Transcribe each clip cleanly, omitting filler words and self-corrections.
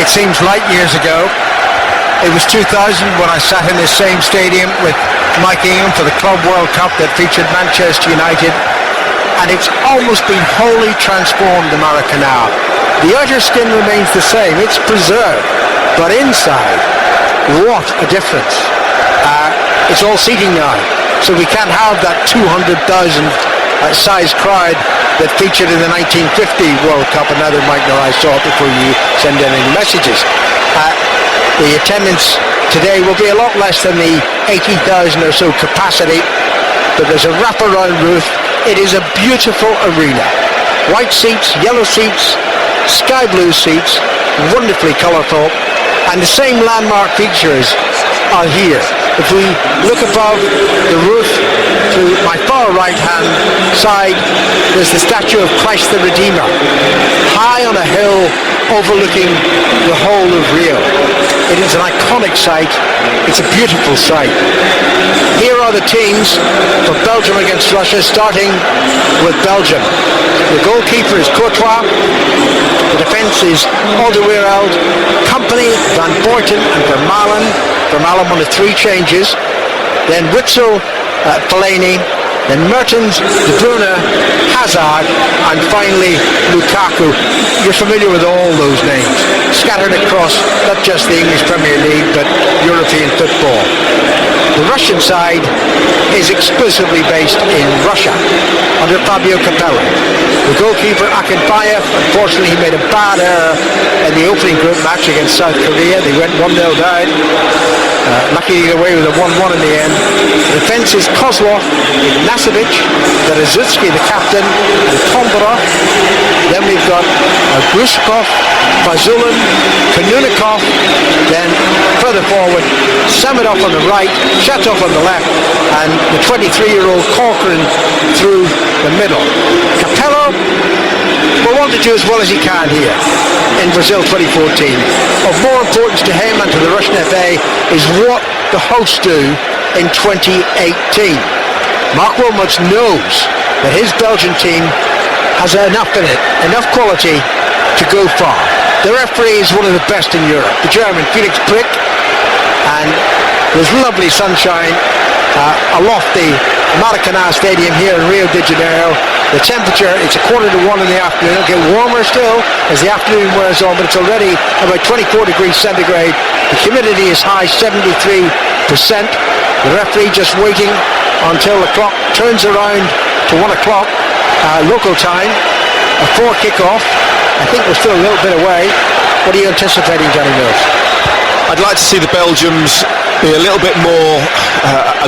It seems light years ago. It was 2000 when I sat in this same stadium with Mike Ingham for the Club World Cup that featured Manchester United, and it's almost been wholly transformed, the Maracanã. The outer skin remains the same, it's preserved, but inside, what a difference. It's all seating now, so we can't have that 200,000 size crowd that featured in the 1950 World Cup, and neither Mike nor I saw it before you send in any messages. The attendance today will be a lot less than the 80,000 or so capacity, but there's a wraparound roof. It is a beautiful arena. White seats, yellow seats, sky blue seats, wonderfully colourful, and the same landmark features are here. If we look above the roof to my far right hand side, there's the statue of Christ the Redeemer, high on a hill overlooking the whole of Rio. It is an iconic sight. It's a beautiful sight. Here are the teams for Belgium against Russia, starting with Belgium. The goalkeeper is Courtois. The defence is Alderweireld, Company, Van Boyten and Vermaelen. Vermaelen one of three changes. Then Witsel, Fellaini, then Mertens, De Bruyne, Hazard, and finally Lukaku. You're familiar with all those names, scattered across not just the English Premier League but European football. The Russian side is exclusively based in Russia under Fabio Capello. The goalkeeper Akinbayev, unfortunately he made a bad error in the opening group match against South Korea. They went 1-0 down. Lucky to get away with a 1-1 in the end. The defence is Kozlov, Ignacevic, Berezutski the captain, and Tomborov. Then we've got Grushkov, Fazulin, Konunikov. Then further forward, Samedov on the right, Shatov on the left, and the 23-year-old Corcoran through the middle. Capello will want to do as well as he can here in Brazil 2014. Of more importance to him and to the Russian FA is what the hosts do in 2018. Mark Wilmots knows that his Belgian team has enough in it, enough quality to go far. The referee is one of the best in Europe, the German Felix Brick, and there's lovely sunshine aloft the Maracanã Stadium here in Rio de Janeiro. The temperature, it's 1:45 in the afternoon. It'll get warmer still as the afternoon wears on, but it's already about 24 degrees centigrade. The humidity is high, 73%. The referee just waiting until the clock turns around to 1 o'clock local time, a 4 kickoff. I think we're still a little bit away. What are you anticipating, Johnny Mills? I'd like to see the Belgians be a little bit more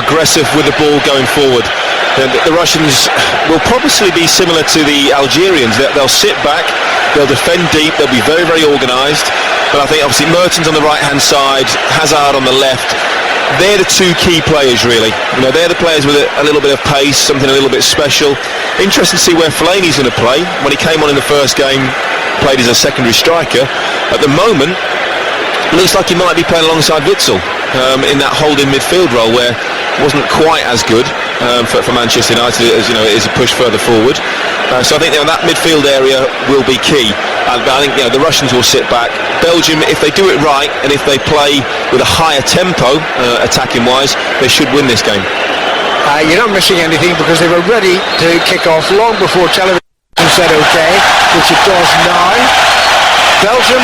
aggressive with the ball going forward. The Russians will probably be similar to the Algerians. They'll sit back, they'll defend deep, they'll be very, very organised. But I think obviously Mertens on the right-hand side, Hazard on the left, they're the two key players really. You know, they're the players with a little bit of pace, something a little bit special. Interesting to see where Fellaini's going to play. When he came on in the first game, played as a secondary striker. At the moment, it looks like he might be playing alongside Witsel in that holding midfield role, where it wasn't quite as good for Manchester United as it is a push further forward. So I think that midfield area will be key. But I think the Russians will sit back. Belgium, if they do it right and if they play with a higher tempo attacking wise, they should win this game. You're not missing anything because they were ready to kick off long before television said okay, which it does now. Belgium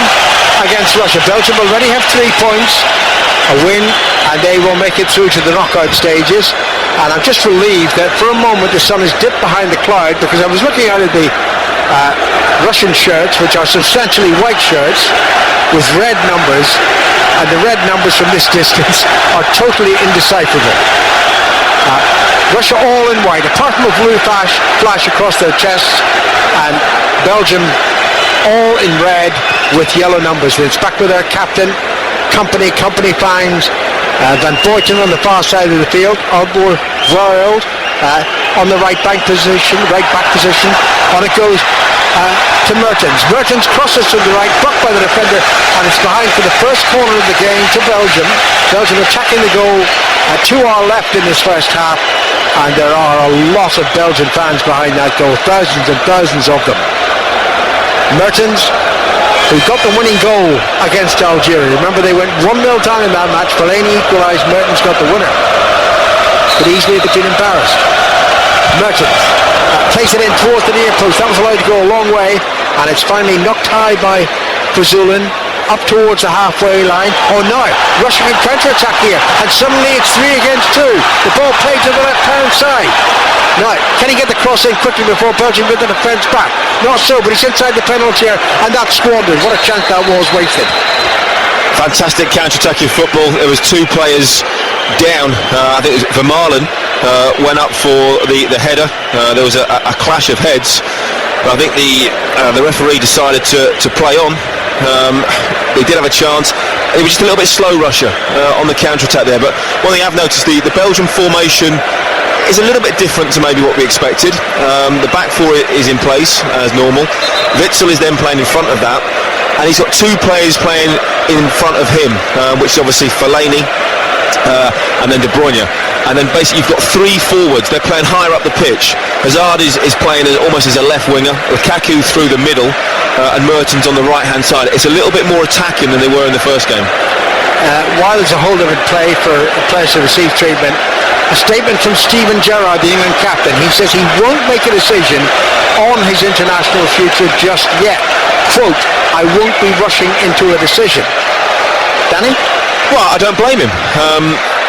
against Russia. Belgium already have 3 points, a win, and they will make it through to the knockout stages. And I'm just relieved that for a moment the sun is dipped behind the cloud, because I was looking out at the Russian shirts, which are substantially white shirts with red numbers, and the red numbers from this distance are totally indecipherable. Russia all in white, apart from a blue flash across their chests, and Belgium all in red with yellow numbers. It's back with their captain, Company finds Van Boyten on the far side of the field, Alderweireld on the right back position. On it goes to Mertens. Mertens crosses to the right, blocked by the defender, and it's behind for the first corner of the game to Belgium. Belgium attacking the goal. 2 are left in this first half, and there are a lot of Belgian fans behind that goal, thousands and thousands of them. Mertens who got the winning goal against Algeria. Remember, they went 1-0 down in that match. Fellaini equalised, Mertens got the winner. But easily they've been embarrassed. Mertens plays it in towards the near post. That was allowed to go a long way, and it's finally knocked high by Brazulin up towards the halfway line. Oh no, rushing in counter-attack here, and suddenly it's 3 against 2. The ball played to the left-hand side. Now, can he get the cross in quickly before Belgium get the defence back? Not so, but he's inside the penalty area, and that's squandered. What a chance that was wasted. Fantastic counter-attacking football. There was 2 players down. I think it was Vermaelen went up for the header. There was a clash of heads. But I think the referee decided to play on. They did have a chance. It was just a little bit slow rusher on the counter-attack there. But one thing I've noticed, the Belgian formation is a little bit different to maybe what we expected. The back four is in place as normal. Witsel is then playing in front of that, and he's got 2 players playing in front of him, which is obviously Fellaini and then De Bruyne. And then basically you've got 3 forwards. They're playing higher up the pitch. Hazard is playing almost as a left winger. Lukaku through the middle, and Mertens on the right hand side. It's a little bit more attacking than they were in the first game. While there's a whole different play for players to receive treatment, a statement from Steven Gerrard, the England captain. He says he won't make a decision on his international future just yet. Quote, I won't be rushing into a decision. Danny? Well, I don't blame him.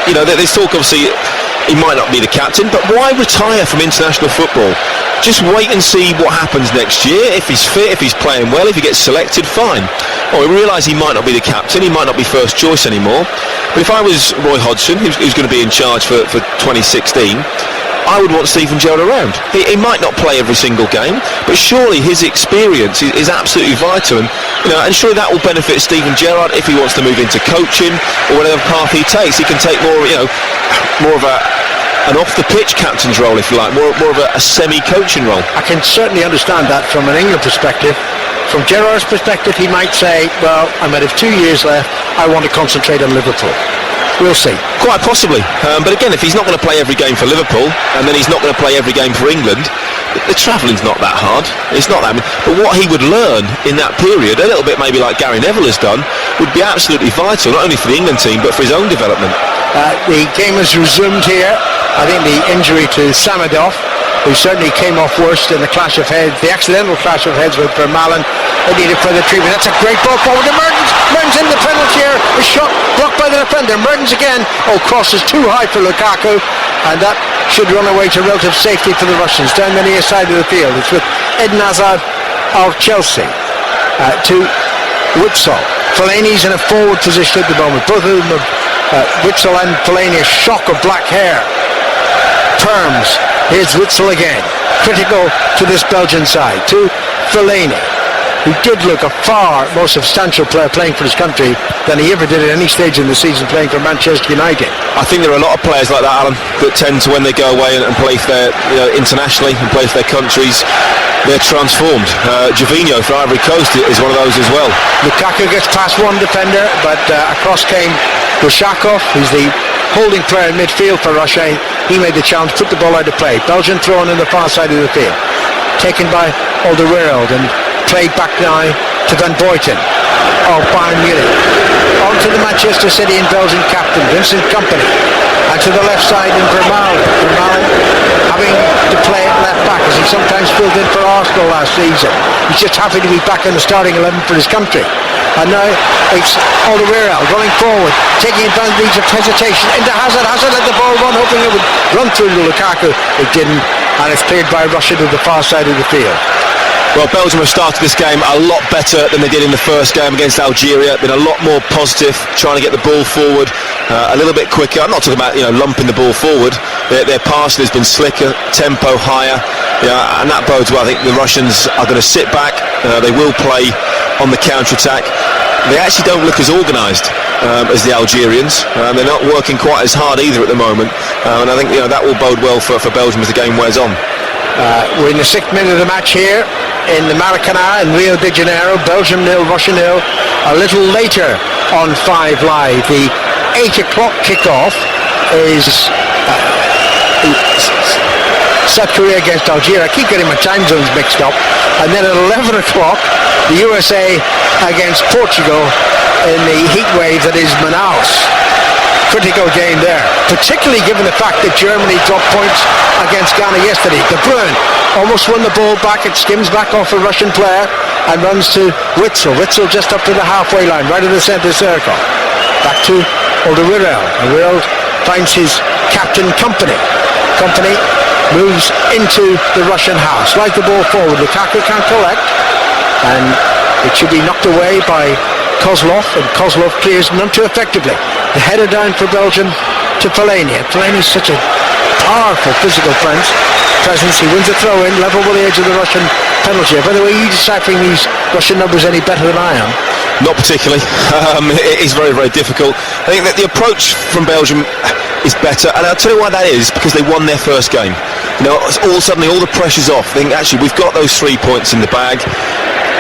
There's talk, obviously, he might not be the captain, but why retire from international football? Just wait and see what happens next year. If he's fit, if he's playing well, if he gets selected, fine. We realise he might not be the captain, he might not be first choice anymore. But if I was Roy Hodgson, who's going to be in charge for 2016, I would want Steven Gerrard around. He might not play every single game, but surely his experience is absolutely vital, and surely that will benefit Steven Gerrard if he wants to move into coaching or whatever path he takes. He can take more of an off-the-pitch captain's role, if you like, more of a semi-coaching role. I can certainly understand that from an England perspective. From Gerrard's perspective, he might say, well, I might have 2 years left, I want to concentrate on Liverpool. We'll see. Quite possibly. But again, if he's not going to play every game for Liverpool, and then he's not going to play every game for England, the travelling's not that hard. It's not that. But what he would learn in that period, a little bit maybe like Gary Neville has done, would be absolutely vital, not only for the England team, but for his own development. The game has resumed here. I think the injury to Samedov, who certainly came off worst in the clash of heads, the accidental clash of heads with Vermaelen, they needed further treatment. That's a great ball forward to Mertens. Mertens in the penalty area. A shot blocked by the defender. Mertens again. Cross is too high for Lukaku, and that should run away to relative safety for the Russians down the near side of the field. It's with Eden Hazard of Chelsea to Witsel. Fellaini's in a forward position at the moment. Both of them have Witsel and Fellaini, a shock of black hair. Terms. Here's Witsel again. Critical to this Belgian side. To Fellaini, who did look a far more substantial player playing for his country than he ever did at any stage in the season playing for Manchester United. I think there are a lot of players like that, Alan, that tend to, when they go away and play for their, internationally and play for their countries, they're transformed. Gervinho for Ivory Coast is one of those as well. Lukaku gets past one defender, but across came Ushakov, who's the holding player in midfield for Russia. He made the challenge, put the ball out of play. Belgium thrown in the far side of the field. Taken by Alderweireld and played back now to Van Boyten of Bayern Munich. On to the Manchester City and Belgian captain Vincent Kompany, and to the left side in Vermaelen. Vermaelen having to play at left back as he sometimes filled in for Arsenal last season. He's just happy to be back in the starting 11 for his country. And now it's Alderweireld running forward, taking advantage of hesitation into Hazard. Hazard let the ball run, hoping it would run through to Lukaku. It didn't, and it's cleared by Russia to the far side of the field. Well, Belgium have started this game a lot better than they did in the first game against Algeria. Been a lot more positive, trying to get the ball forward a little bit quicker. I'm not talking about lumping the ball forward. Their passing has been slicker, tempo higher, and that bodes well. I think the Russians are going to sit back. They will play on the counter-attack. They actually don't look as organised as the Algerians. They're not working quite as hard either at the moment, and I think that will bode well for Belgium as the game wears on. We're in the 6th minute of the match here in the Maracanã in Rio de Janeiro. Belgium 0, Russia 0. A little later on 5 Live, the 8 o'clock kickoff is South Korea against Algeria. I keep getting my time zones mixed up. And then at 11 o'clock the USA against Portugal in the heat wave that is Manaus. Critical game there, particularly given the fact that Germany dropped points against Ghana yesterday. De Bruyne almost won the ball back. It skims back off a Russian player and runs to Witsel. Witsel just up to the halfway line, right in the centre circle. Back to Alderweireld. Alderweireld finds his captain Company. Company moves into the Russian half. Slides the ball forward. Lukaku can't collect, and it should be knocked away by Kozlov, and Kozlov clears none too effectively. The header down for Belgium to Fellaini. Fellaini's such a powerful physical presence. He wins a throw-in, level with the edge of the Russian penalty. By the way, are you deciphering these Russian numbers any better than I am? Not particularly. It is very, very difficult. I think that the approach from Belgium is better, and I'll tell you why that is, because they won their first game. You know, suddenly all the pressure's off. I think actually we've got those 3 points in the bag.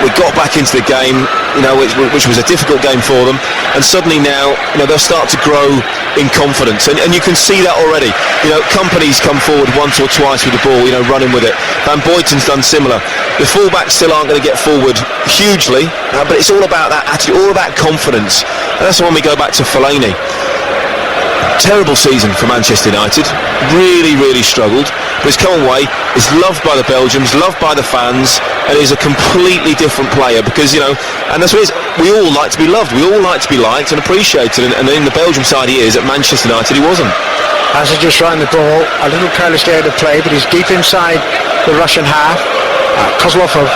We got back into the game, you know, which was a difficult game for them, and suddenly now, you know, they'll start to grow in confidence, and you can see that already. You know, Company's come forward once or twice with the ball, you know, running with it. Van Buiten's done similar. The fullbacks still aren't going to get forward hugely, but it's all about that attitude, all about confidence, and that's when we go back to Fellaini. Terrible season for Manchester United, really, really struggled, but he's come away, is loved by the Belgians, loved by the fans, and is a completely different player, because, you know, and that's what it is, we all like to be loved, we all like to be liked and appreciated, and in the Belgium side he is, at Manchester United he wasn't. Hazard just ran the ball, a little careless there to play, but he's deep inside the Russian half. Kozlov of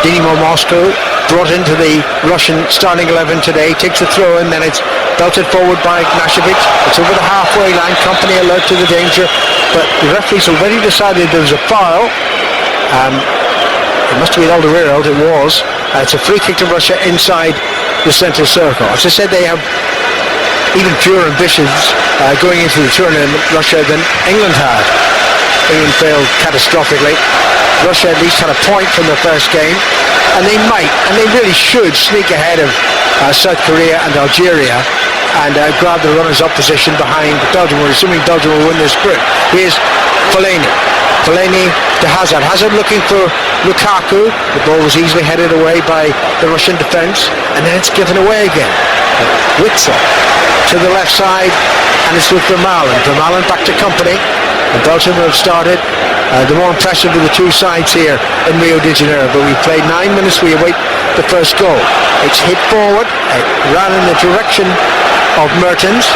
Dynamo Moscow, brought into the Russian starting 11 today, takes the throw and then it's belted forward by Ignashevich. It's over the halfway line. Company alert to the danger, but the referee's already decided there was a foul. It must have been Alderweireld, it was. It's a free kick to Russia inside the central circle. As I said, they have even fewer ambitions going into the tournament, Russia, than England had. England failed catastrophically. Russia at least had a point from the first game, and they might, and they really should, sneak ahead of South Korea and Algeria and grab the runners-up position behind Belgium. We're assuming Belgium will win this group. Here's Fellaini. Fellaini to Hazard. Hazard looking for Lukaku. The ball was easily headed away by the Russian defence, and then it's given away again. Witsel to the left side, and it's with Vermaelen. Vermaelen back to Company. And Belgium have started the more impressive of the two sides here in Rio de Janeiro. But we played 9 minutes, we await the first goal. It's hit forward, it ran in the direction of Mertens,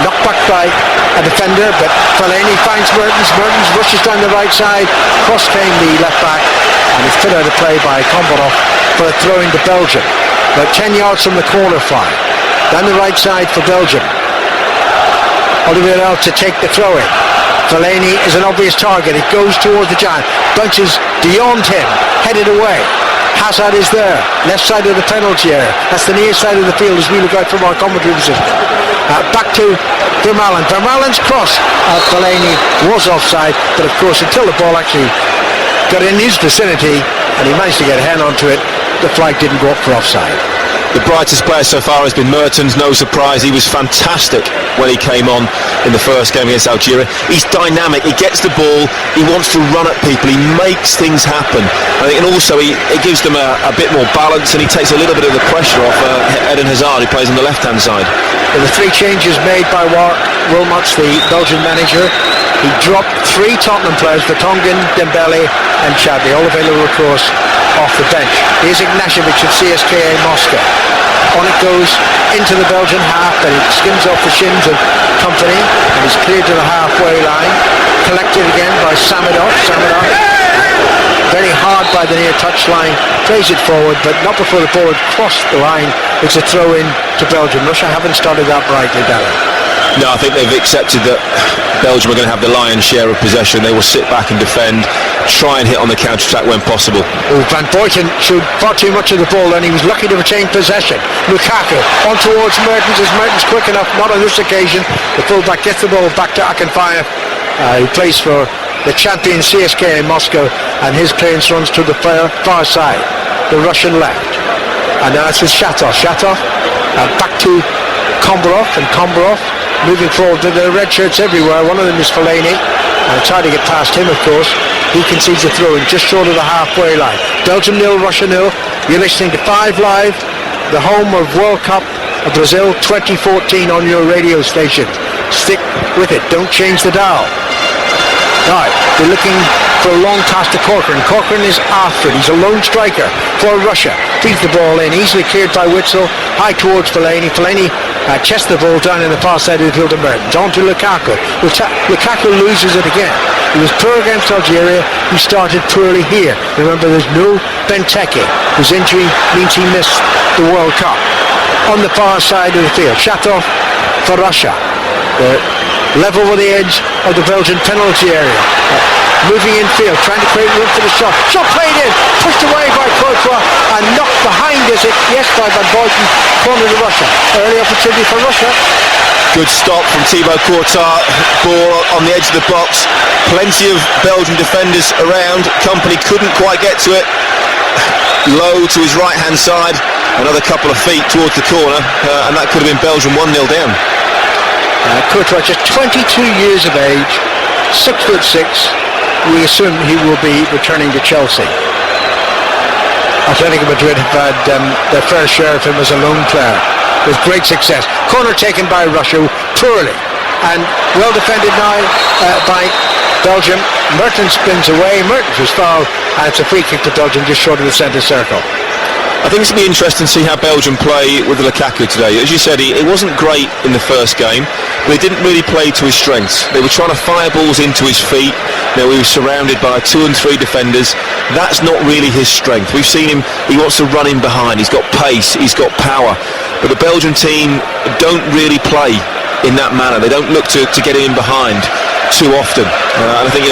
knocked back by a defender, but Fellaini finds Mertens. Mertens rushes down the right side, cross came the left back, and it's put out of play by Kombarov for a throw into Belgium. About 10 yards from the corner flag. Down the right side for Belgium. Alderweireld to take the throw in. Fellaini is an obvious target. It goes towards the giant, bounces beyond him, headed away. Hazard is there, left side of the penalty area. That's the near side of the field as we look out from our commentary position. Back to Vermaelen. Vermaelen's cross. Fellaini was offside, but of course until the ball actually got in his vicinity and he managed to get a hand onto it, the flag didn't go up for offside. The brightest player so far has been Mertens, no surprise. He was fantastic when he came on in the first game against Algeria. He's dynamic, he gets the ball, he wants to run at people, he makes things happen. I think, and also it gives them a bit more balance, and he takes a little bit of the pressure off Eden Hazard, who plays on the left-hand side. In the three changes made by Wilmots, the Belgian manager, he dropped three Tottenham players, Vertonghen, Dembele and Chadli, all available of course off the bench. Here's Ignashevich of CSKA Moscow. On it goes into the Belgian half, but it skims off the shins of Company and is cleared to the halfway line. Collected again by Samedov. Samedov very hard by the near touchline, plays it forward, but not before the ball had crossed the line. It's a throw in to Belgium. Russia haven't started that brightly, Darren. No, I think they've accepted that Belgium are going to have the lion's share of possession. They will sit back and defend, try and hit on the counter-attack when possible. Van Buiten showed far too much of the ball and he was lucky to retain possession. Lukaku on towards Mertens. Is Mertens quick enough? Not on this occasion. The fullback gets the ball back to Akinfeev, who plays for the champion CSKA in Moscow, and his clearance runs to the far side, the Russian left. And now it's with Shatov. Shatov back to Kombarov, and Kombarov moving forward. There are red shirts everywhere. One of them is Fellaini, and trying to get past him, of course. He concedes a throw in just short of the halfway line. Belgium 0, Russia 0. You're listening to 5 Live, the home of World Cup of Brazil 2014 on your radio station. Stick with it, don't change the dial. Now, they're looking for a long pass to Corcoran. Corcoran is after it. He's a lone striker for Russia. Feeds the ball in, easily cleared by Witsel, high towards Fellaini. Fellaini chests the ball down in the far side of the field to Mertens. On to Lukaku. Lukaku loses it again. He was poor against Algeria. He started poorly here. Remember, there's no Benteke, whose injury means he missed the World Cup. On the far side of the field, Shatov for Russia. Level with the edge of the Belgian penalty area. Moving infield, trying to create room for the shot. Shot played in, pushed away by Courtois and knocked behind is it, yes, by Van Boyten, corner to Russia. Early opportunity for Russia. Good stop from Thibaut Courtois, ball on the edge of the box. Plenty of Belgian defenders around. Company couldn't quite get to it. Low to his right hand side, another couple of feet towards the corner, and that could have been Belgium 1-0 down. Courtois, just 22 years of age, 6'6". We assume he will be returning to Chelsea. Atletico Madrid have had their fair share of him as a lone player with great success. Corner taken by Russia poorly and well defended now by Belgium. Mertens spins away. Mertens was fouled, and it's a free kick to Belgium just short of the centre circle. I think it's going to be interesting to see how Belgium play with Lukaku today. As you said, he wasn't great in the first game, but he didn't really play to his strengths. They were trying to fire balls into his feet. He was surrounded by 2 and 3 defenders. That's not really his strength. We've seen him, he wants to run in behind. He's got pace, he's got power. But the Belgian team don't really play in that manner. They don't look to get him in behind too often. And I think,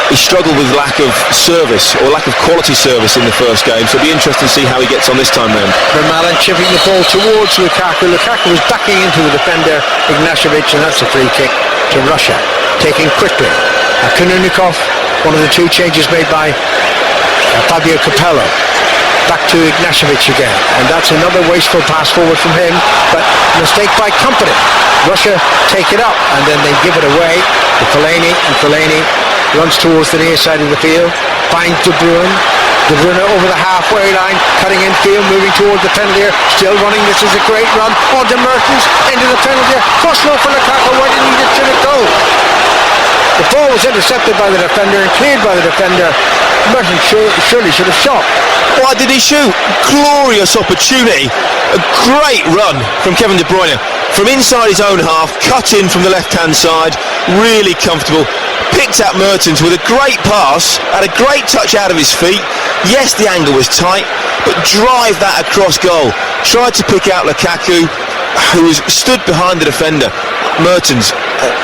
he struggled with lack of service or lack of quality service in the first game, so it'll be interesting to see how he gets on this time round. Vermaelen chipping the ball towards Lukaku. Lukaku was backing into the defender Ignashevich, and that's a free kick to Russia. Taking quickly. Kununikov, one of the 2 changes made by Fabio Capello. Back to Ignashevich again, and that's another wasteful pass forward from him, but mistake by Company. Russia take it up, and then they give it away to Fellaini, and Fellaini runs towards the near side of the field, finds De Bruyne. De Bruyne over the halfway line, cutting infield, moving towards the penalty area, still running. This is a great run. On to Mertens, into the penalty area. Cross low for Lukaku. Where did he need it to go? The ball was intercepted by the defender and cleared by the defender. Mertens surely should have shot. Why did he shoot? Glorious opportunity. A great run from Kevin De Bruyne. From inside his own half, cut in from the left-hand side, really comfortable. Picked out Mertens with a great pass, had a great touch out of his feet. Yes, the angle was tight, but drive that across goal. Tried to pick out Lukaku, who was stood behind the defender. Mertens,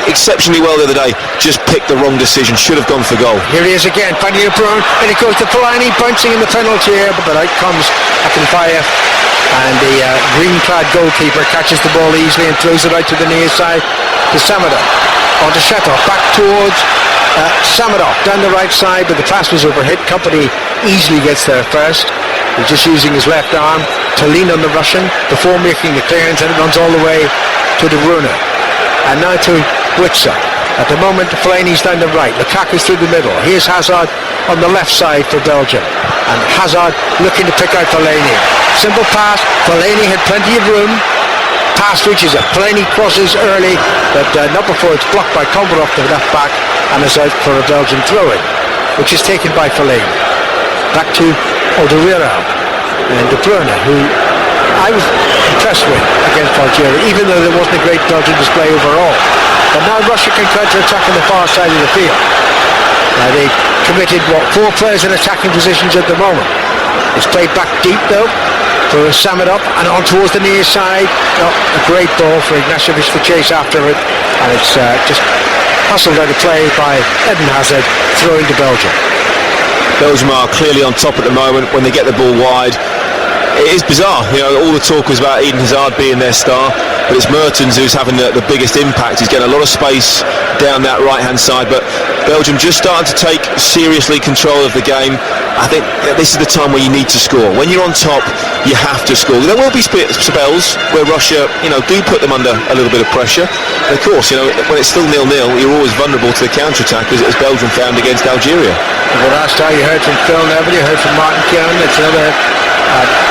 exceptionally well the other day, just picked the wrong decision, should have gone for goal. Here he is again, finding De Bruyne, and it goes to Fellaini, bouncing in the penalty area, but out comes Akinfeev, and the green-clad goalkeeper catches the ball easily and throws it out to the near side to Samadov. On to Shatov, back towards Samadov, down the right side, but the pass was overhit. Company easily gets there first. He's just using his left arm to lean on the Russian before making the clearance, and it runs all the way to De Bruyne. And now to Witsel. At the moment, Fellaini's down the right. Lukaku's through the middle. Here's Hazard on the left side for Belgium. And Hazard looking to pick out Fellaini. Simple pass. Fellaini had plenty of room. Pass reaches it. Fellaini crosses early, but not before it's blocked by Komarov to the left back and is out for a Belgian throw-in, which is taken by Fellaini. Back to Alderweireld and De Bruyne, who I was impressed with against Algeria, even though there wasn't a great Belgian display overall. But now Russia can counter-attack on the far side of the field. They committed, 4 players in attacking positions at the moment. It's played back deep, though, for Samadov, and on towards the near side. A great ball for Ignashevich to chase after it, and it's just hustled out of play by Eden Hazard, throwing to Belgium. Belgium are clearly on top at the moment when they get the ball wide. It is bizarre, all the talk was about Eden Hazard being their star, but it's Mertens who's having the biggest impact. He's getting a lot of space down that right-hand side, but Belgium just starting to take seriously control of the game. I think this is the time where you need to score. When you're on top, you have to score. There will be spells where Russia, do put them under a little bit of pressure. And of course, when it's still 0-0, you're always vulnerable to the counter-attack, as Belgium found against Algeria. The last time you heard from Phil Neville, you heard from Martin Keown. It's another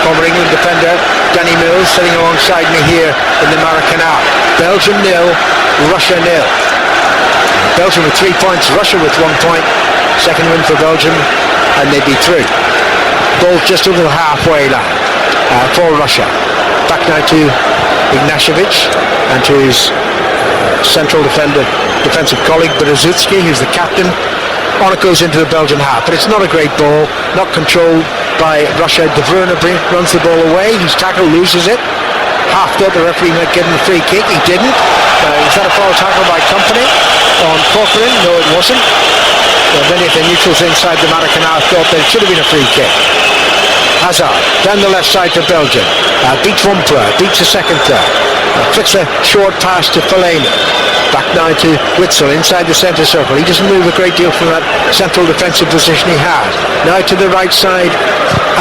Former England defender Danny Mills sitting alongside me here in the Maracanã. Belgium 0, Russia 0. Belgium with 3 points, Russia with 1 point. Second win for Belgium, and they'd be through. Ball just over the halfway line for Russia. Back now to Ignashevich and to his central defensive colleague Berezutski, who's the captain. On it goes into the Belgian half, but it's not a great ball, not controlled by Russia. De Bruyne runs the ball away, he's tackled, loses it. Half thought the referee might give him a free kick, he didn't. Was that a foul tackle by Company on Corcoran? No, it wasn't. Many of the neutrals inside the Maracanã thought there should have been a free kick. Hazard down the left side for Belgium, beats one player, beats a second player, flicks a short pass to Fellaini. Back now to Witsel inside the centre circle. He doesn't move a great deal from that central defensive position he has. Now to the right side,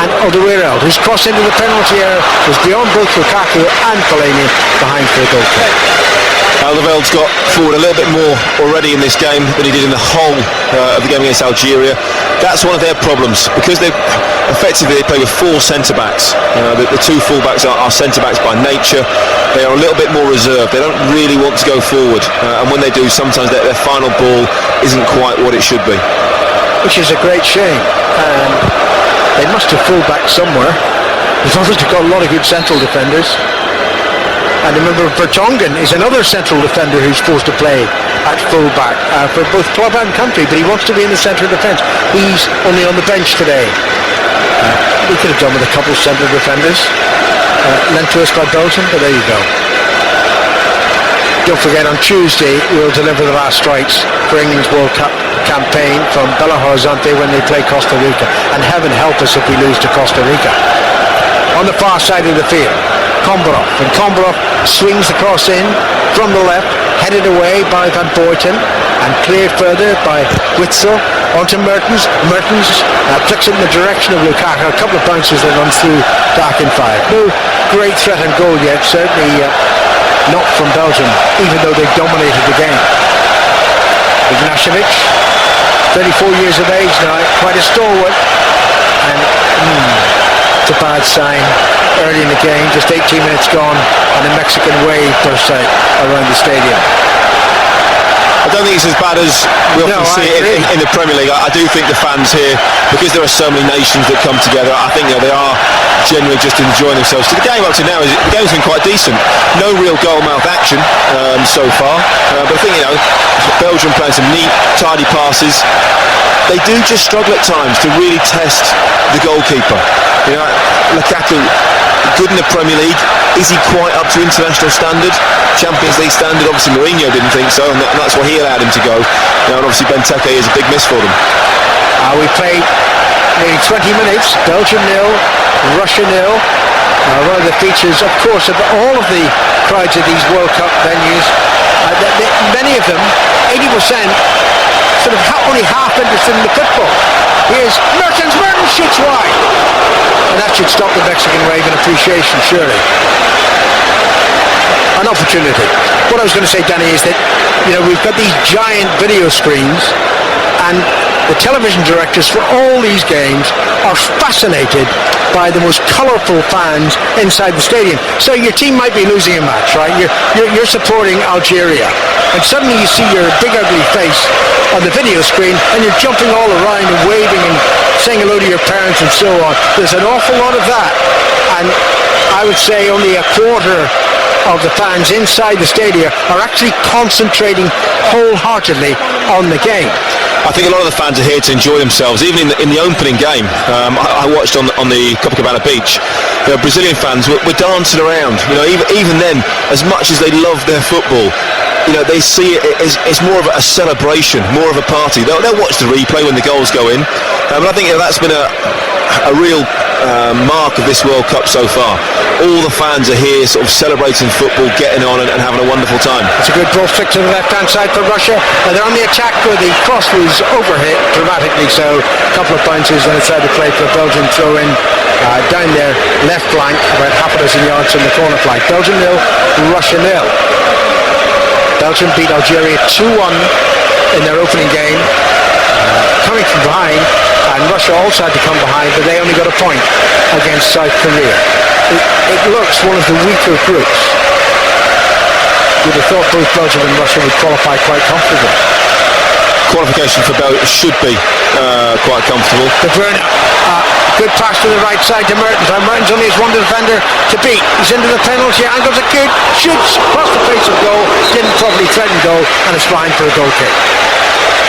and Alderweireld, who's crossed into the penalty area, was beyond both Lukaku and Fellaini, behind for the goal kick. Alderweireld's got forward a little bit more already in this game than he did in the whole of the game against Algeria. That's one of their problems, because they play with 4 centre-backs. The 2 full-backs are centre-backs by nature. They are a little bit more reserved. They don't really want to go forward, and when they do, sometimes their final ball isn't quite what it should be. Which is a great shame. They must have full-backed somewhere. They've obviously got a lot of good central defenders. And remember, Vertonghen is another central defender who's supposed to play at full-back for both club and country, but he wants to be in the centre of defence. He's only on the bench today. We could have done with a couple of central defenders lent to us by Belgium, but there you go. Don't forget, on Tuesday we'll deliver the last strikes for England's World Cup campaign from Belo Horizonte when they play Costa Rica, and heaven help us if we lose to Costa Rica. On the far side of the field, Kombarov, and Kombarov swings the cross in from the left, headed away by Van Boyten and cleared further by Witsel onto Mertens. Mertens flicks it in the direction of Lukaku. A couple of bounces that runs through dark in 5. No great threat and goal yet, certainly not from Belgium, even though they've dominated the game. Ignashevich, 34 years of age now, quite a stalwart, and it's a bad sign early in the game, just 18 minutes gone, and a Mexican wave bursts out around the stadium. I don't think it's as bad as we often see it in the Premier League. I do think the fans here, because there are so many nations that come together, I think they are generally just enjoying themselves. So the game up to now, the game's been quite decent. No real goal-mouth action so far, but I think Belgium playing some neat, tidy passes. They do just struggle at times to really test the goalkeeper. Lukaku, good in the Premier League. Is he quite up to international standard, Champions League standard? Obviously Mourinho didn't think so, and that's why he allowed him to go. And obviously Benteke is a big miss for them. We played nearly 20 minutes. Belgium 0, Russia 0. One of the features, of course, of all of the crowds of these World Cup venues, many of them, 80%, sort of only half interested in the football. Here's Mertens shoots wide, and that should stop the Mexican wave in appreciation, surely. An opportunity. What I was going to say, Danny, is that we've got these giant video screens, and the television directors for all these games are fascinated by the most colourful fans inside the stadium. So your team might be losing a match, right? You're supporting Algeria, and suddenly you see your big ugly face on the video screen, and you're jumping all around and waving and saying hello to your parents and so on. There's an awful lot of that, and I would say only a quarter of the fans inside the stadium are actually concentrating wholeheartedly on the game. I think a lot of the fans are here to enjoy themselves. Even in the opening game, I watched on the Copacabana beach. Brazilian fans were dancing around. Even then, as much as they love their football, they see it as more of a celebration, more of a party. They'll watch the replay when the goals go in. But I think that's been a real mark of this World Cup so far. All the fans are here sort of celebrating football, getting on and having a wonderful time. It's a good ball flick to the left-hand side for Russia. They're on the attack where the cross was overhit dramatically, so a couple of bounces on the side of play for a Belgian throw-in down their left flank, about half a dozen yards from the corner flank. Belgium 0, Russia 0. Belgium beat Algeria 2-1 in their opening game. Coming from behind, and Russia also had to come behind, but they only got a point against South Korea. It looks one of the weaker groups. You'd have thought both Belgium and Russia would qualify quite comfortably. Qualification for Belgium should be quite comfortable. De Bruyne, good pass to the right side to Mertens. And Mertens only has one defender to beat. He's into the penalty angle. A kick, shoots across the face of goal. Didn't probably threaten goal, and it's fine for a goal kick.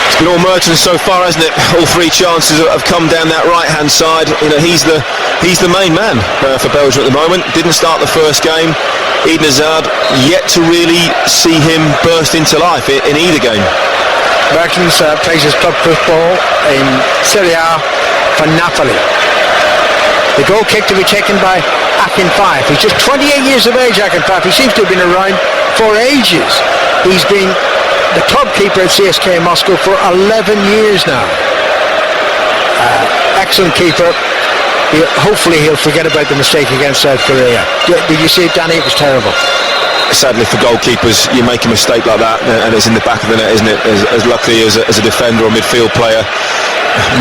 It's been all Mertens so far, hasn't it? All three chances have come down that right-hand side. You know, he's the main man for Belgium at the moment. Didn't start the first game. Eden Hazard yet to really see him burst into life in either game. Mertens plays his club football in Serie A for Napoli. The goal kick to be taken by Akinfeev. He's just 28 years of age, Akinfeev. He seems to have been around for ages. He's been the club keeper at CSKA Moscow for 11 years now. Excellent keeper. Hopefully he'll forget about the mistake against South Korea. Did you see it, Danny? It was terrible. Sadly for goalkeepers, you make a mistake like that and it's in the back of the net, isn't it? As luckily as a defender or midfield player,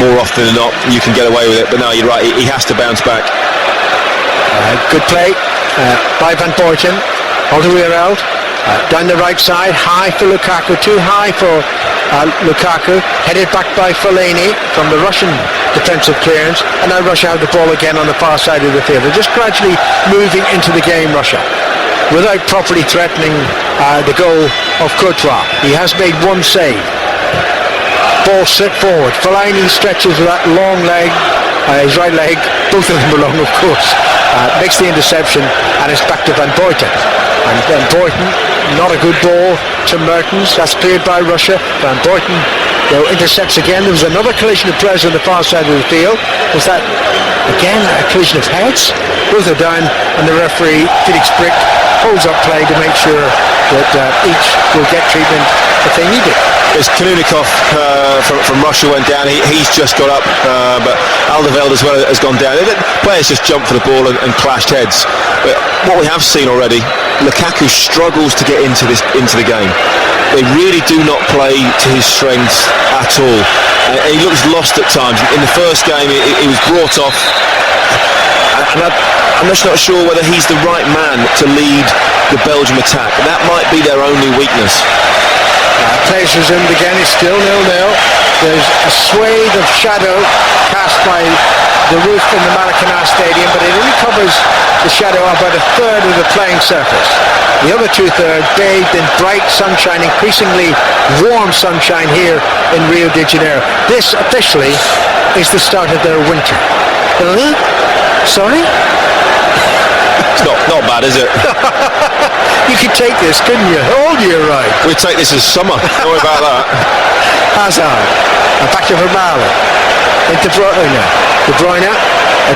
more often than not you can get away with it, but no, you're right, he has to bounce back. Good play by Van Boyten. Alderweireld down the right side, high for Lukaku, too high for Lukaku, headed back by Fellaini from the Russian defensive clearance, and now Russia have the ball again on the far side of the field. They're just gradually moving into the game, Russia, without properly threatening the goal of Courtois. He has made one save. Ball slipped forward. Fellaini stretches with that long leg, his right leg, both of them are long of course, makes the interception, and it's back to Van Boyten. And Van Boyten, not a good ball to Mertens. That's cleared by Russia. Van Boyten intercepts again. There was another collision of players on the far side of the field. Was that again a collision of heads? Both are down, and the referee Felix Brick holds up play to make sure that each will get treatment if they need it. As Kanunikov from Russia went down, he's just got up, but Alderweireld as well has gone down. Players just jumped for the ball and clashed heads. But what we have seen already, Lukaku struggles to get into the game. They really do not play to his strengths at all. And he looks lost at times. In the first game, he was brought off. And I'm just not sure whether he's the right man to lead the Belgium attack. That might be their only weakness. Play's resumed again. It's still 0-0. There's a swathe of shadow cast by the roof in the Maracanã Stadium, but it only covers the shadow about a third of the playing surface. The other two-thirds bathed in bright sunshine, increasingly warm sunshine here in Rio de Janeiro. This officially is the start of their winter. Sorry? It's not bad, is it? You could take this, couldn't you? All year round. We'd take this as summer. Don't worry about that. Hazard. Back to Vermaelen. Into De Bruyne.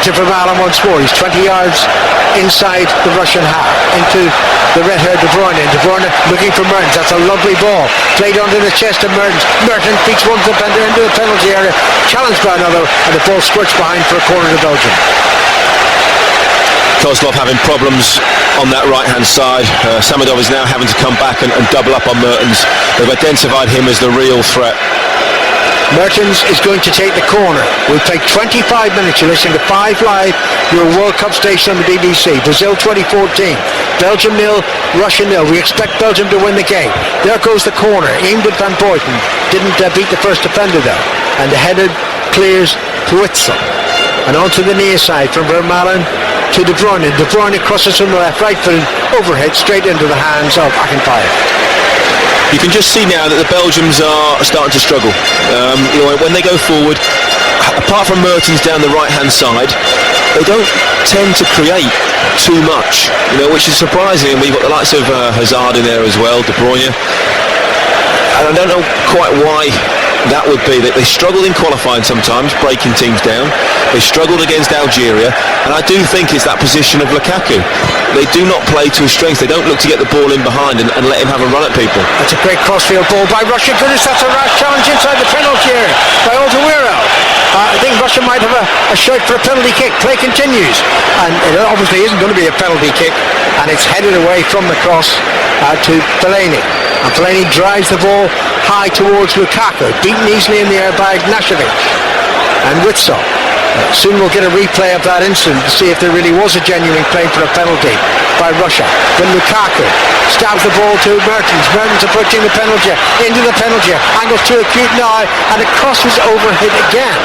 To Vermaelen once more. He's 20 yards inside the Russian half. Into the red-haired De Bruyne. De Bruyne looking for Mertens. That's a lovely ball. Played onto the chest of Mertens. Mertens beats one defender into the penalty area. Challenged by another. And the ball squirts behind for a corner to Belgium. Kozlov having problems on that right-hand side. Samedov is now having to come back and double up on Mertens. They've identified him as the real threat. Mertens is going to take the corner. We'll take 25 minutes. You're listening to 5 Live, your World Cup station on the BBC. Brazil 2014. Belgium 0, Russia 0. We expect Belgium to win the game. There goes the corner, aimed at Van Boyten. Didn't beat the first defender though. And the headed clears to Witsel. And onto the near side from Vermaelen to De Bruyne. De Bruyne crosses from the left, right foot, overhead, straight into the hands of Akinfeev. You can just see now that the Belgians are starting to struggle. When they go forward, apart from Mertens down the right-hand side, they don't tend to create too much, which is surprising. And we've got the likes of Hazard in there as well, De Bruyne. And I don't know quite why that would be. They struggled in qualifying sometimes, breaking teams down. They struggled against Algeria, and I do think it's that position of Lukaku. They do not play to his strengths. They don't look to get the ball in behind and let him have a run at people. That's a great crossfield ball by Russia. Goodness, that's a rash challenge inside the penalty area by Alderweireld. I think Russia might have a shout for a penalty kick. Play continues, and it obviously isn't going to be a penalty kick, and it's headed away from the cross to Fellaini. And Fellaini drives the ball high towards Lukaku, beaten easily in the air by Ignashevich. and Witsel. Soon we'll get a replay of that incident to see if there really was a genuine claim for a penalty by Russia. When Lukaku stabs the ball to Mertens. Mertens approaching the penalty, into the penalty, angles too acute now, and it crosses overhead again.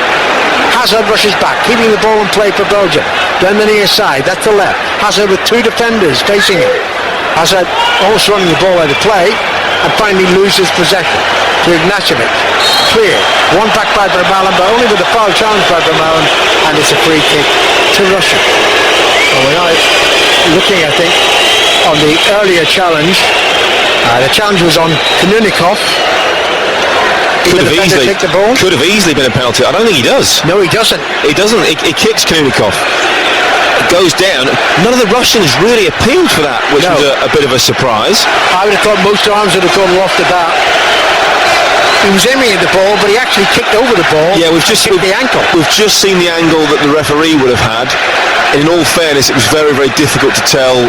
Hazard rushes back, keeping the ball in play for Belgium. Down the near side, that's the left. Hazard with two defenders facing him. Hazard almost running the ball out of play, and finally loses possession to Ignashevich. Cleared. One back by Vermaelen, but only with a foul challenge by Vermaelen, and it's a free kick to Russia. Well, we're now looking, I think, on the earlier challenge. The challenge was on Konunikov. Could have easily been a penalty. I don't think he does. No, he doesn't. He doesn't. He kicks Konunikov. It goes down. None of the Russians really appealed for that, which was a bit of a surprise. I would have thought most arms would have gone lofted that. He was aiming at the ball, but he actually kicked over the ball. Yeah, we've just the ankle. We've just seen the angle that the referee would have had. In all fairness, it was very, very difficult to tell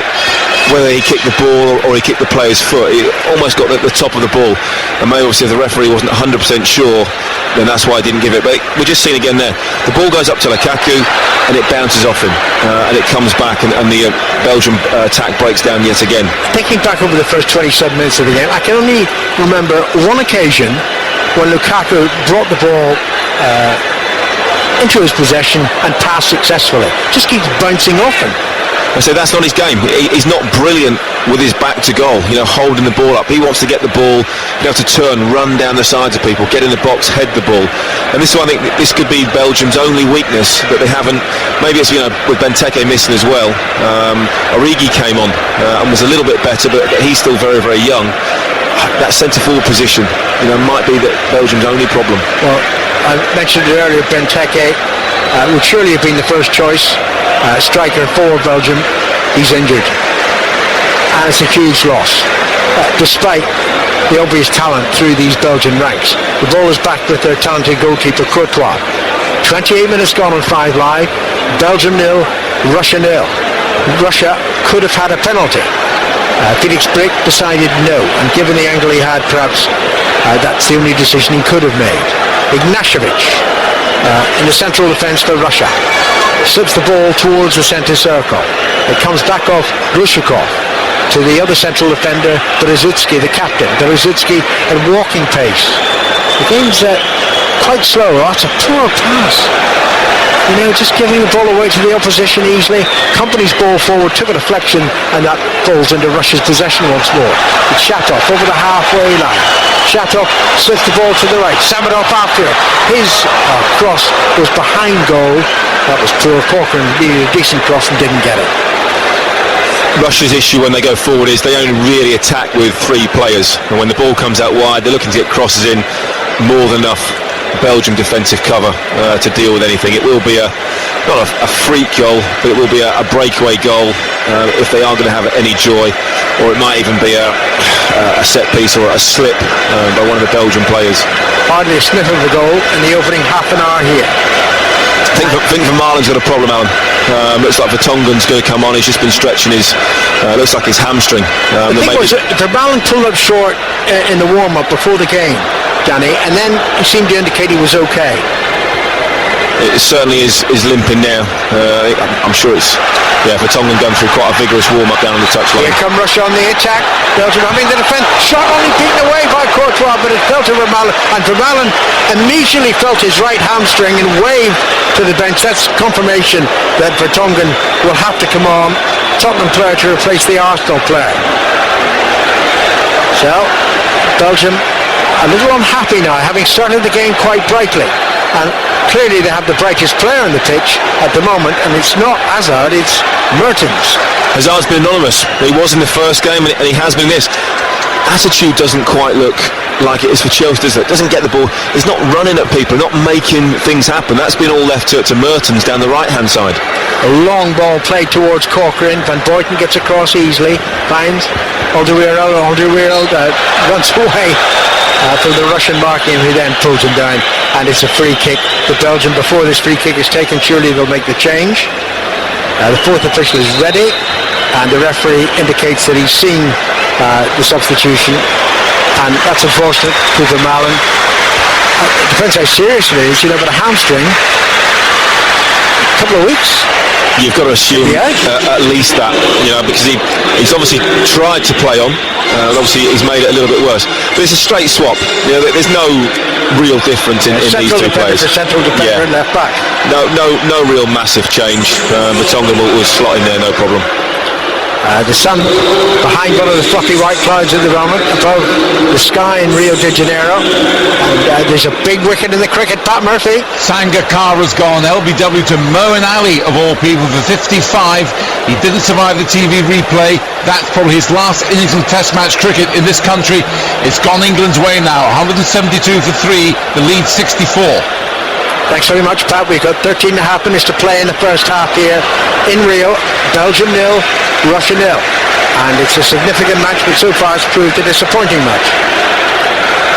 whether he kicked the ball or he kicked the player's foot. He almost got at the top of the ball, and maybe obviously if the referee wasn't 100% sure, then that's why he didn't give it. But we're just seeing again there, the ball goes up to Lukaku and it bounces off him, and it comes back, and the Belgium attack breaks down yet again. Thinking back over the first 27 minutes of the game, I can only remember one occasion when Lukaku brought the ball into his possession and passed successfully. Just keeps bouncing off him. I say that's not his game. He's not brilliant with his back to goal, holding the ball up. He wants to get the ball, be able to turn, run down the sides of people, get in the box, head the ball. And this is why I think this could be Belgium's only weakness, that they haven't. Maybe it's with Benteke missing as well. Origi came on and was a little bit better, but he's still very, very young. That centre forward position, might be that Belgium's only problem. Well, I mentioned it earlier, Benteke would surely have been the first choice striker for Belgium. He's injured, and it's a huge loss, despite the obvious talent through these Belgian ranks. The ball is back with their talented goalkeeper Courtois. 28 minutes gone on 5 Live. Belgium 0, Russia 0. Russia could have had a penalty. Felix Brick decided no, and given the angle he had, perhaps that's the only decision he could have made. Ignashevich in the central defence for Russia slips the ball towards the centre circle. It comes back off Grushikov to the other central defender, Berezutski, the captain. Berezutski at walking pace. The game's quite slow. That's a poor pass. Just giving the ball away to the opposition easily. Company's ball forward, took a deflection, and that falls into Russia's possession once more. It's Shatov over the halfway line. Shatov slips the ball to the right. Samedov after it. His cross was behind goal. That was poor. Corcoran needed a decent cross and didn't get it. Russia's issue when they go forward is they only really attack with 3 players, and when the ball comes out wide, they're looking to get crosses in. More than enough Belgium defensive cover to deal with anything. It will be not a freak goal, but it will be a breakaway goal if they are going to have any joy, or it might even be a set piece or a slip by one of the Belgian players. Hardly a sniff of the goal in the opening half an hour here. I think Vermaelen's got a problem, Alan. Looks like Vertonghen's going to come on. He's just been stretching looks like his hamstring. Vermaelen pulled up short in the warm-up before the game, Danny, and then he seemed to indicate he was okay. It certainly is limping now. I'm sure it's Vertonghen going through quite a vigorous warm-up down on the touchline. Here come Russia on the attack. Belgium having the defence. Shot only beaten away by Courtois, but it fell to Vermaelen, and Vermaelen immediately felt his right hamstring and waved to the bench. That's confirmation that Vertonghen will have to come on, Tottenham player to replace the Arsenal player. So Belgium a little unhappy now, having started the game quite brightly, and clearly they have the brightest player on the pitch at the moment, and it's not Hazard, it's Mertens. Hazard's been anonymous. He was in the first game, and he has been in this. Attitude doesn't quite look like it is for Chelsea, does it? Doesn't get the ball. He's not running at people, not making things happen. That's been all left to Mertens down the right-hand side. A long ball played towards Corcoran. Van Buiten gets across easily, finds Alderweireld. Alderweireld runs away from the Russian marking, who then pulls him down, and it's a free kick. The Belgium, before this free kick is taken, surely they'll make the change. The fourth official is ready, and the referee indicates that he's seen the substitution, and that's unfortunate to Vermaelen. depends how serious it is, but a hamstring, a couple of weeks. You've got to assume at least that, because he's obviously tried to play on, and obviously he's made it a little bit worse. But it's a straight swap. There's no real difference in these two players. Central defender and left back. No real massive change. Vertonghen will slot in there, no problem. The sun behind one of the fluffy white clouds at the moment, above the sky in Rio de Janeiro, and there's a big wicket in the cricket. Pat Murphy. Sangakkara's gone, LBW to Moeen Ali of all people for 55. He didn't survive the TV replay. That's probably his last innings of Test match cricket in this country. It's gone England's way now, 172 for 3, the lead 64. Thanks very much, Pat. We've got 13 and a half minutes to play in the first half here in Rio. Belgium 0, Russia 0. And it's a significant match, but so far it's proved a disappointing match.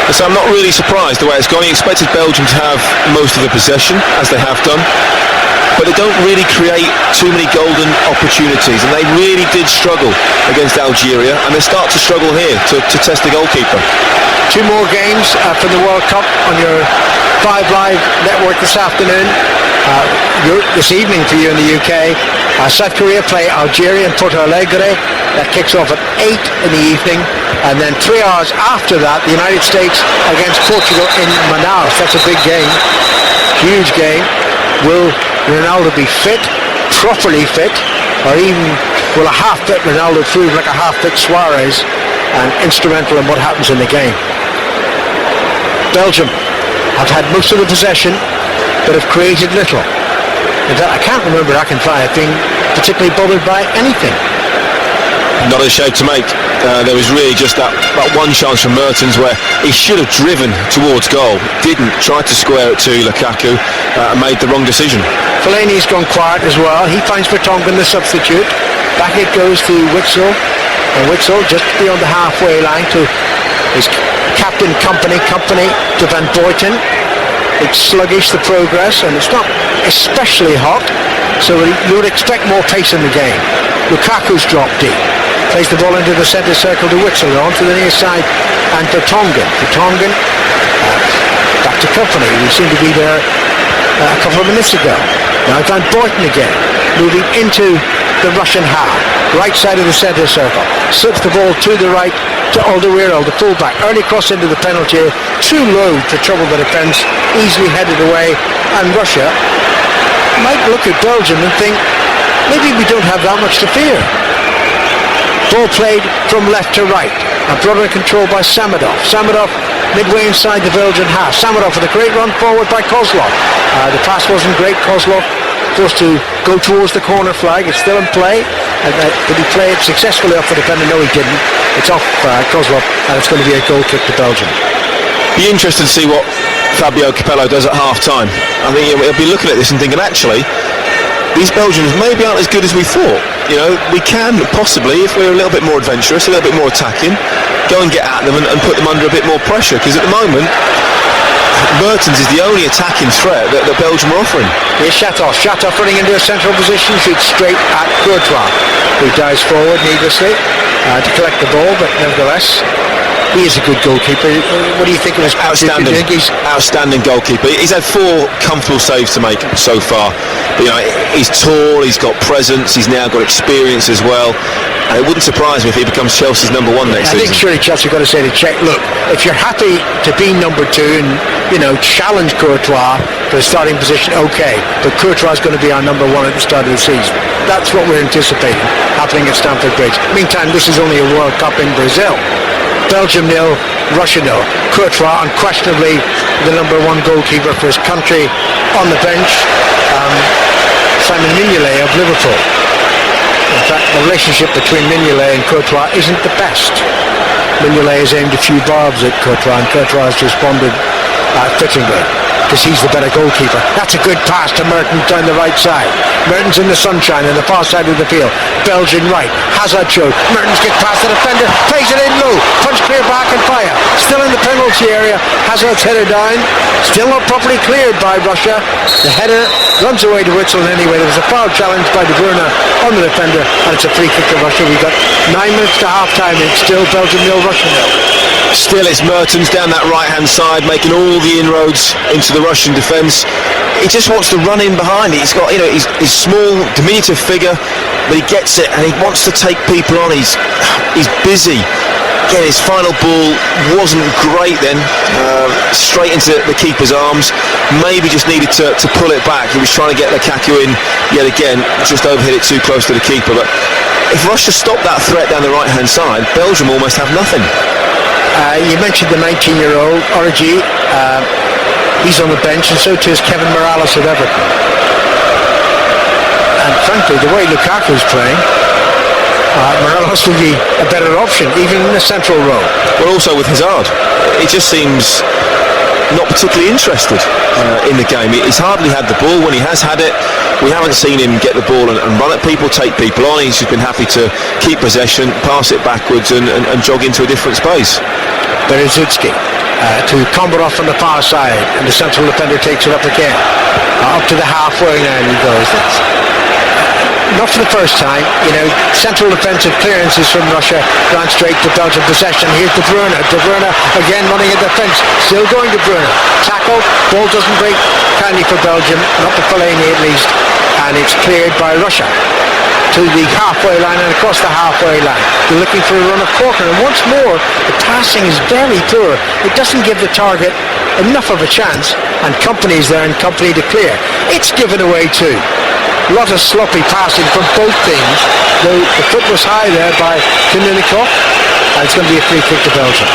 So I'm not really surprised the way it's gone. He expected Belgium to have most of the possession, as they have done. But they don't really create too many golden opportunities, and they really did struggle against Algeria, and they start to struggle here to test the goalkeeper. 2 more games for the World Cup on your 5 Live network this afternoon. This evening for you in the UK. South Korea play Algeria in Porto Alegre. That kicks off at 8 in the evening, and then 3 hours after that, the United States against Portugal in Manaus. That's a big game, huge game. Will Ronaldo be fit, properly fit, or even will a half-fit Ronaldo prove like a half-fit Suarez and instrumental in what happens in the game? Belgium have had most of the possession, but have created little. In fact, I can't remember Akinfaya being particularly bothered by anything. Not a shape to make. There was really just that one chance from Mertens where he should have driven towards goal, didn't, tried to square it to Lukaku, and made the wrong decision. Fellaini's gone quiet as well. He finds Vertonghen the substitute. Back it goes to Witsel, and Witsel just beyond the halfway line to his captain company to Van Boyten. It's sluggish, the progress, and it's not especially hot, so you would expect more pace in the game. Lukaku's dropped deep. Plays the ball into the centre circle to Witsel, on to the near side, and Vertonghen. Back to company. We seem to be there a couple of minutes ago. Now Van Boyten again, moving into the Russian half, right side of the centre circle. Slips the ball to the right to Alderweireld, the fullback. Early cross into the penalty area, too low to trouble the defence, easily headed away, and Russia might look at Belgium and think, maybe we don't have that much to fear. Ball played from left to right and brought under control by Samadov. Samadov midway inside the Belgian half. Samadov with a great run forward by Kozlov. The pass wasn't great. Kozlov forced to go towards the corner flag. It's still in play. Did he play it successfully off the defender? No, he didn't. It's off Kozlov, and it's going to be a goal kick to Belgium. Be interested to see what Fabio Capello does at half-time. I think he'll be looking at this and thinking, actually, these Belgians maybe aren't as good as we thought. We can possibly, if we're a little bit more adventurous, a little bit more attacking, go and get at them and put them under a bit more pressure, because at the moment Mertens is the only attacking threat that Belgium are offering. Here's Shatov running into a central position, shoots straight at Courtois, who dives forward needlessly to collect the ball, but nevertheless he is a good goalkeeper. What do you think of his outstanding goalkeeper? He's had 4 comfortable saves to make so far. But, he's tall, he's got presence, he's now got experience as well. And it wouldn't surprise me if he becomes Chelsea's number 1 next season. I think surely Chelsea got to say to Czech, look, if you're happy to be number 2 and challenge Courtois for the starting position, okay, but Courtois is going to be our number 1 at the start of the season. That's what we're anticipating happening at Stamford Bridge. Meantime, this is only a World Cup in Brazil. Belgium 0, Russia 0. Courtois unquestionably the number 1 goalkeeper for his country. On the bench, Simon Mignolet of Liverpool. In fact, the relationship between Mignolet and Courtois isn't the best. Mignolet has aimed a few barbs at Courtois, and Courtois has responded fittingly, because he's the better goalkeeper. That's a good pass to Mertens down the right side. Mertens in the sunshine on the far side of the field. Belgian right. Hazard showed. Mertens gets past the defender, plays it in low, punch clear back and fire. Still in the penalty area. Hazard's header down. Still not properly cleared by Russia. The header runs away to Witsel anyway. There was a foul challenge by De Bruyne on the defender, and it's a free kick to Russia. We've got 9 minutes to half time, and it's still Belgium 0, Russia 0. Still, it's Mertens down that right-hand side, making all the inroads into the Russian defence. He just wants to run in behind. He's got, he's small, diminutive figure, but he gets it and he wants to take people on. He's busy. Again, his final ball wasn't great then, straight into the keeper's arms. Maybe just needed to pull it back. He was trying to get Lukaku in yet again, just overhit it too close to the keeper. But if Russia stop that threat down the right-hand side, Belgium almost have nothing. You mentioned the 19-year-old Origi. He's on the bench, and so too is Kevin Morales at Everton. And frankly, the way Lukaku's playing, Morales will be a better option, even in the central role. Well, also with Hazard, he just seems not particularly interested in the game. He's hardly had the ball. When he has had it, we haven't seen him get the ball and run at people, take people on. He's just been happy to keep possession, pass it backwards and jog into a different space. Berezutski to combat off on the far side, and the central defender takes it up again. Up to the halfway line he goes. Not for the first time, central defensive clearances from Russia gone straight to Belgian possession. Here's De Bruyne. De Bruyne again running at the fence. Still going De Bruyne. Tackle. Ball doesn't break kindly for Belgium, not the Fellaini at least, and it's cleared by Russia to the halfway line and across the halfway line. They're looking for a run of Corker, and once more the passing is very poor. It doesn't give the target enough of a chance, and Company's there and Company to clear. It's given away too. A lot of sloppy passing from both teams, though the foot was high there by Kunilikov, and it's going to be a free kick to Belgium.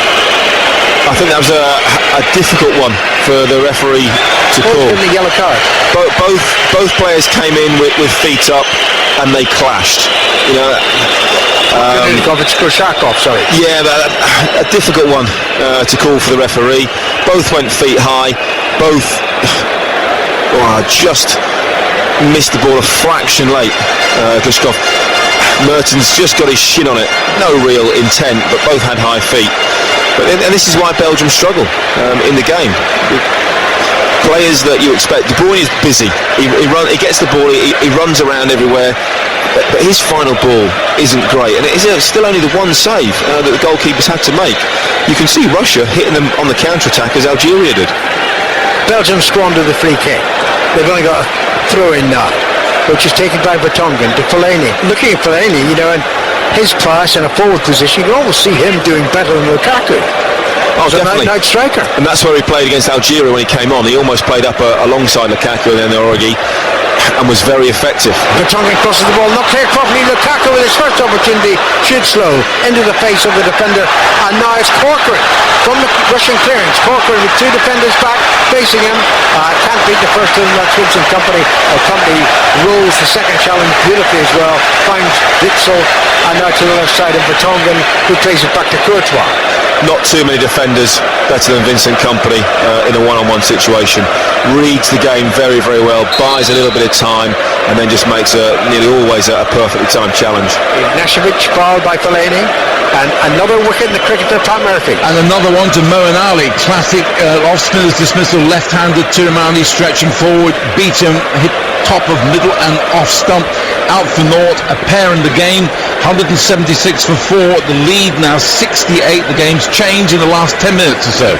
I think that was a difficult one for the referee to call. Both in the yellow card. Both players came in with feet up and they clashed. It's Kurshakov, sorry. Yeah, a difficult one to call for the referee. Both went feet high. Both just missed the ball a fraction late. Glishkov. Mertens just got his shin on it. No real intent, but both had high feet. And this is why Belgium struggle in the game. Players that you expect. De Bruyne is busy. He gets the ball. He runs around everywhere. But his final ball isn't great, and it is still only the one save that the goalkeepers had to make. You can see Russia hitting them on the counter-attack as Algeria did. Belgium squandered the free kick. They've only got a throw-in now, which is taken by Vertonghen to Fellaini. Looking at Fellaini, and his pass in a forward position, you can almost see him doing better than Lukaku. Oh, definitely. A night striker. And that's where he played against Algeria when he came on. He almost played up alongside Lukaku and then Origi, and was very effective. Vertonghen crosses the ball, not cleared properly. Lukaku with his first opportunity shoots low into the face of the defender, and now it's Corcoran from the Russian clearance. Corcoran with two defenders back facing him, can't beat the first of them. That's Vincent Company. Company rolls the second challenge beautifully as well, finds Witzel, and now to the left side of Vertonghen, who plays it back to Courtois. Not too many defenders better than Vincent Kompany in a one-on-one situation. Reads the game very, very well, buys a little bit of time, and then just makes nearly always a perfectly timed challenge. Ignashevich fouled by Fellaini, and another wicket in the cricketer Pat Murphy. And another one to Moeen Ali. Classic off-spinner's dismissal, left-handed Turamani stretching forward, beat him, hit top of middle and off stump, out for naught, a pair in the game, 176 for 4, the lead now 68, the game's changed in the last 10 minutes or so.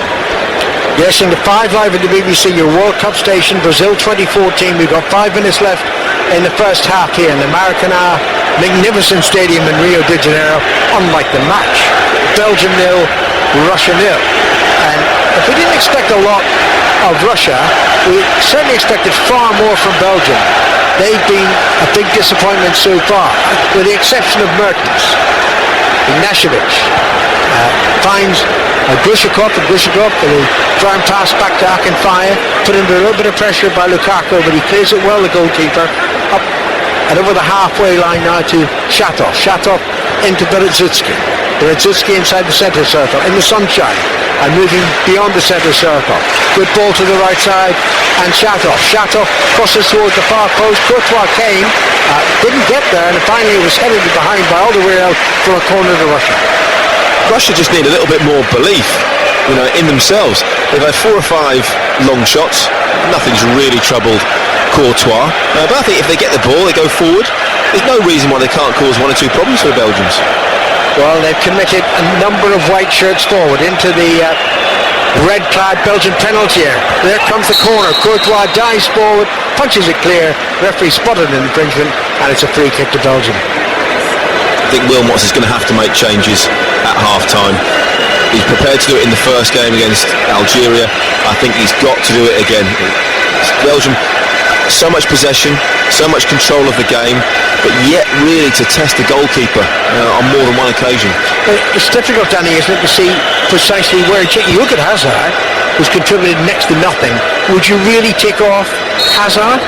Yes, in the 5 Live at the BBC, your World Cup station, Brazil 2014, we've got 5 minutes left in the first half here in the Maracanã magnificent stadium in Rio de Janeiro. Unlike the match, Belgium 0, Russia 0. And if we didn't expect a lot of Russia, we certainly expected far more from Belgium. They've been a big disappointment so far, with the exception of Mertens. Ignashevich finds Glishkov, and Glishkov will try and pass back to Akinfire, put under a little bit of pressure by Lukaku, but he clears it well, the goalkeeper, up and over the halfway line now to Shatov. Shatov into Berezutski. Berezutski inside the centre circle, in the sunshine, and moving beyond the centre circle. Good ball to the right side, and Shatov. Shatov crosses towards the far post. Courtois came, didn't get there, and finally it was headed behind by all the way out from a corner to Russia. Russia just need a little bit more belief, in themselves. They've had 4 or 5 long shots. Nothing's really troubled Courtois. But I think if they get the ball, they go forward. There's no reason why they can't cause 1 or 2 problems for the Belgians. Well, they've committed a number of white shirts forward into the red-clad Belgian penalty area. There comes the corner. Courtois dives forward, punches it clear. Referee spotted an infringement, and it's a free kick to Belgium. I think Wilmots is going to have to make changes at half-time. He's prepared to do it in the first game against Algeria. I think he's got to do it again. Belgium, so much possession, so much control of the game, but yet really to test the goalkeeper on more than one occasion. It's difficult, Danny, isn't it, to see precisely where you look at Hazard, who's contributed next to nothing. Would you really take off Hazard?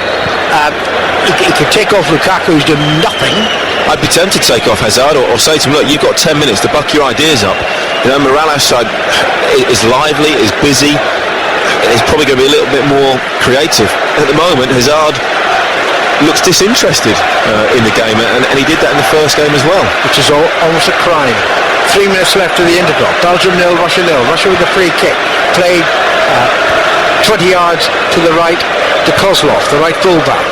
He could take off Lukaku, who's done nothing. I'd be tempted to take off Hazard or say to him, look, you've got 10 minutes to buck your ideas up. You know, Morales is lively, is busy, is probably going to be a little bit more creative. At the moment, Hazard looks disinterested in the game, and he did that in the first game as well. Which is almost a crime. 3 minutes left to the interval. Belgium 0, Russia 0. Russia with a free kick. Played 20 yards to the right to Kozlov, the right fullback.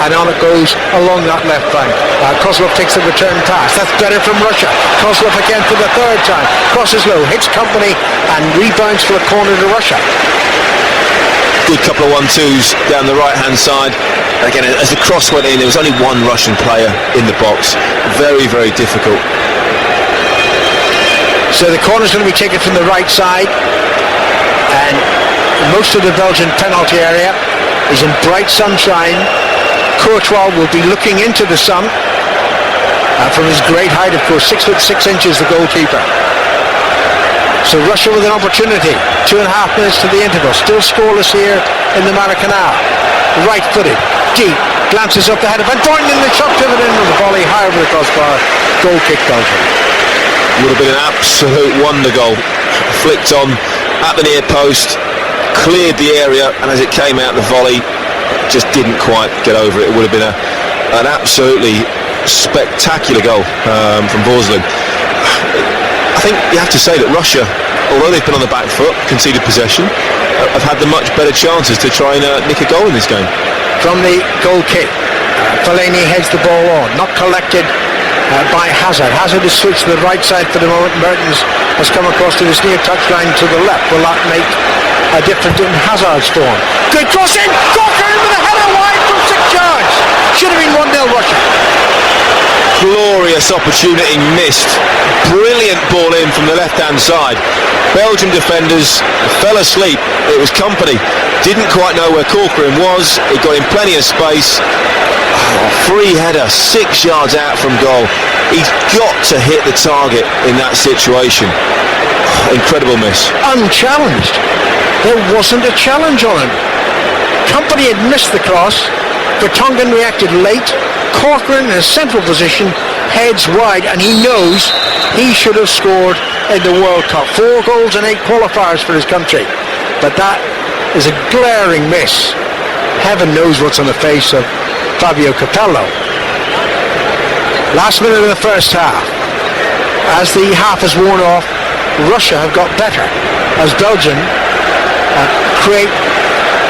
And on it goes along that left bank. Kozlov takes the return pass. That's better from Russia. Kozlov again for the third time. Crosses low, hits Company, and rebounds for a corner to Russia. Good couple of 1-2s down the right-hand side. Again, as the cross went in, there was only one Russian player in the box. Very, very difficult. So the corner's going to be taken from the right side, and most of the Belgian penalty area is in bright sunshine. Courtois will be looking into the sun from his great height, of course, 6'6" the goalkeeper. So Russia with an opportunity. 2.5 minutes to the interval. Still scoreless here in the Maracanã. Right-footed, deep, glances up the header. Van Boyden in the shot pivot in on the volley, high over the crossbar. Goal kick Belgium. Would have been an absolute wonder goal. Flicked on at the near post, cleared the area, and as it came out the volley, just didn't quite get over it. It would have been an absolutely spectacular goal from Voslin. I think you have to say that Russia, although they've been on the back foot, conceded possession, have had the much better chances to try and nick a goal in this game. From the goal kick, Fellaini heads the ball on, not collected by Hazard. Hazard is switched to the right side for the moment. Mertens has come across to this near touchline to the left. Will that make a difference in Hazard's form? Good cross in! Corcoran with a header wide from 6 yards! Should have been 1-0 Russia. Glorious opportunity missed. Brilliant ball in from the left-hand side. Belgium defenders fell asleep. It was Company. Didn't quite know where Corcoran was. He got in plenty of space. Free header, 6 yards out from goal. He's got to hit the target in that situation. Incredible miss. Unchallenged. There wasn't a challenge on him. Company had missed the cross. Vertonghen reacted late. Corcoran in a central position, heads wide, and he knows he should have scored in the World Cup. 4 goals and 8 qualifiers for his country. But that is a glaring miss. Heaven knows what's on the face of Fabio Capello. Last minute of the first half. As the half has worn off, Russia have got better as Belgium create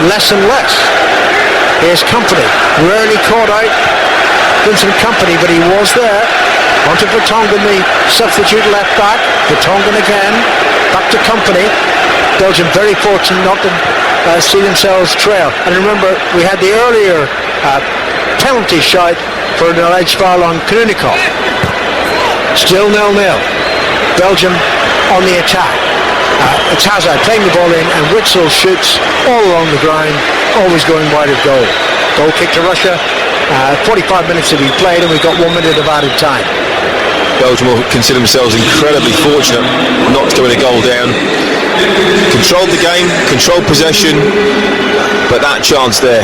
less and less. Here's Company, rarely caught out. Vincent Company, but he was there. Onto Vertonghen, the substitute left back. Vertonghen again, back to Company. Belgium very fortunate not to see themselves trail. And remember, we had the earlier penalty shot for an alleged foul on Krunikov. Still 0-0. Belgium on the attack. It's Hazard playing the ball in, and Witsel shoots all along the ground, always going wide of goal. Goal kick to Russia. 45 minutes to be played, and we've got 1 minute of added time. Belgium will consider themselves incredibly fortunate not to win a goal down. Controlled the game, controlled possession, but that chance there,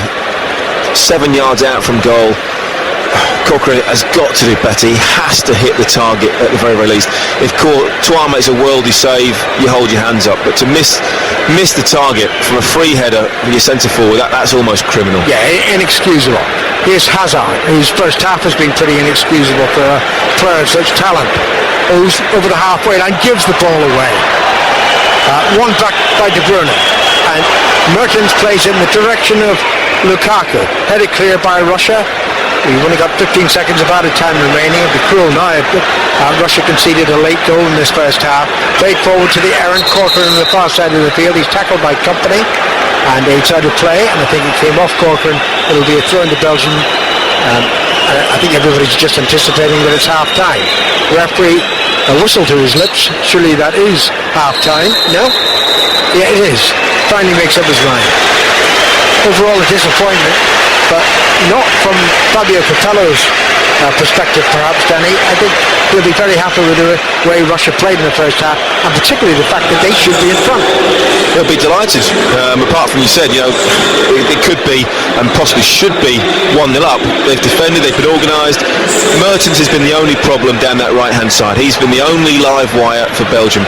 7 yards out from goal. Corcoran has got to do better. He has to hit the target at the very, very least. If Courtois makes a worldly save, you hold your hands up. But to miss the target from a free header from your centre forward, that's almost criminal. Yeah, inexcusable. Here's Hazard, whose first half has been pretty inexcusable for a player of such talent, who's over the halfway line, gives the ball away. One back by De Bruyne, and Mertens plays in the direction of Lukaku. Headed clear by Russia. We've only got 15 seconds of added time remaining. It'd be cruel now if Russia conceded a late goal in this first half. Played forward to the errant Corcoran on the far side of the field. He's tackled by Company and outside of play, and I think it came off Corcoran. It'll be a throw into Belgium. I think everybody's just anticipating that it's half time. Referee, a whistle to his lips. Surely that is half time. No? Yeah, it is. Finally makes up his mind. Overall a disappointment, but not from Fabio Capello's perspective perhaps, Danny. I think he'll be very happy with the way Russia played in the first half, and particularly the fact that they should be in front. He'll be delighted. Apart from, you said, it could be and possibly should be 1-0 up. They've defended, they've been organised. Mertens has been the only problem down that right-hand side. He's been the only live wire for Belgium.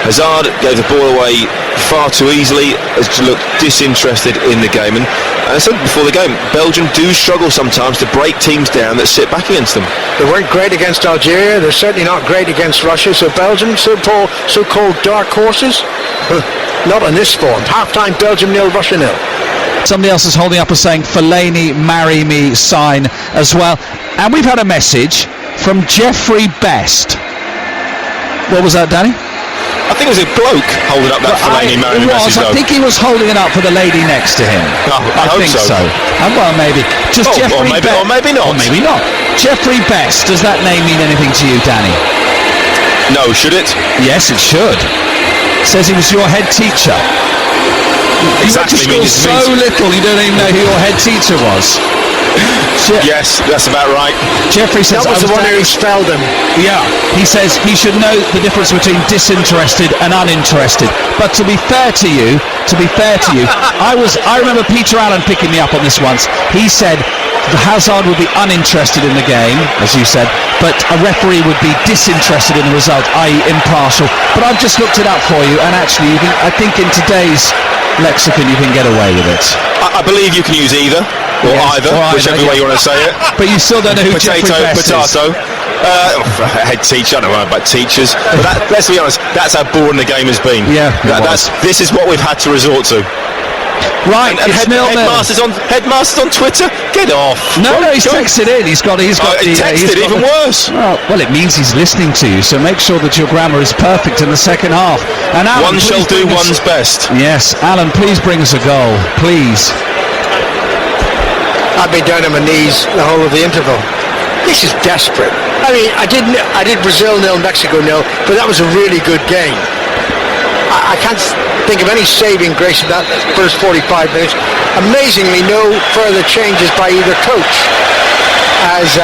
Hazard gave the ball away far too easily, has looked disinterested in the game. And as I said before the game, Belgium do struggle sometimes to break teams down that sit back against them. They weren't great against Algeria, they're certainly not great against Russia, so Belgium, so-called dark horses, not in this form. Half-time, Belgium 0, Russia 0. Somebody else is holding up a saying, Fellaini, marry me sign as well. And we've had a message from Jeffrey Best. What was that, Danny? I think it was a bloke holding up that Fellaini marry me message, though. I think he was holding it up for the lady next to him. I hope think so. Well, maybe. Just Jeffrey or maybe not. Or maybe not. Jeffrey Best, does that name mean anything to you, Danny? No, should it? Yes, it should. Says he was your head teacher. Exactly. You went to school so little you don't even know who your head teacher was. Yes, that's about right. Jeffrey says that was the one who expelled him. Yeah, he says he should know the difference between disinterested and uninterested. But to be fair to you, I remember Peter Allen picking me up on this once. He said the Hazard would be uninterested in the game, as you said, but a referee would be disinterested in the result, i.e. impartial. But I've just looked it up for you, and actually, I think in today's lexicon you can get away with it. I believe you can use either. Or either, whichever way you want to say it. But you still don't know who Jeffrey Best is. Head teacher, I don't know about teachers. But let's be honest, that's how boring the game has been. Yeah, this is what we've had to resort to. Right, and Headmaster's on Twitter. Get off. No, he's texted in. He's got even worse. Well, it means he's listening to you. So make sure that your grammar is perfect in the second half. And Alan, one shall do one's best. Yes, Alan, please bring us a goal, please. I've been down on my knees the whole of the interval. This is desperate. I mean, I did Brazil 0, Mexico 0, but that was a really good game. I can't think of any saving grace in that first 45 minutes. Amazingly, no further changes by either coach. As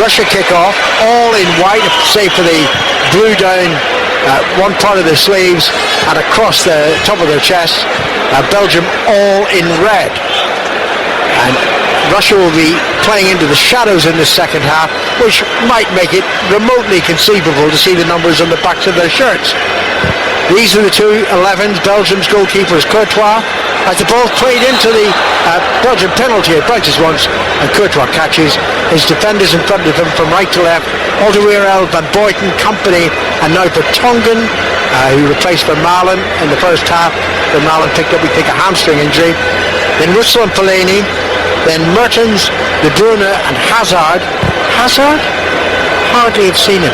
Russia kick off, all in white, save for the blue down one part of their sleeves and across the top of their chest. Belgium all in red. And Russia will be playing into the shadows in the second half, which might make it remotely conceivable to see the numbers on the backs of their shirts. These are the two 11s. Belgium's goalkeeper is Courtois. As the ball played into the Belgian penalty, it bounces once, and Courtois catches. His defenders in front of him from right to left: Alderweireld, Van Boyten, Company, and now Vertonghen, who replaced Vermaelen in the first half. Vermaelen picked up, we think, a hamstring injury. Then Russell and Fellaini. Then Mertens, De Bruyne and Hazard. Hazard? Hardly have seen him.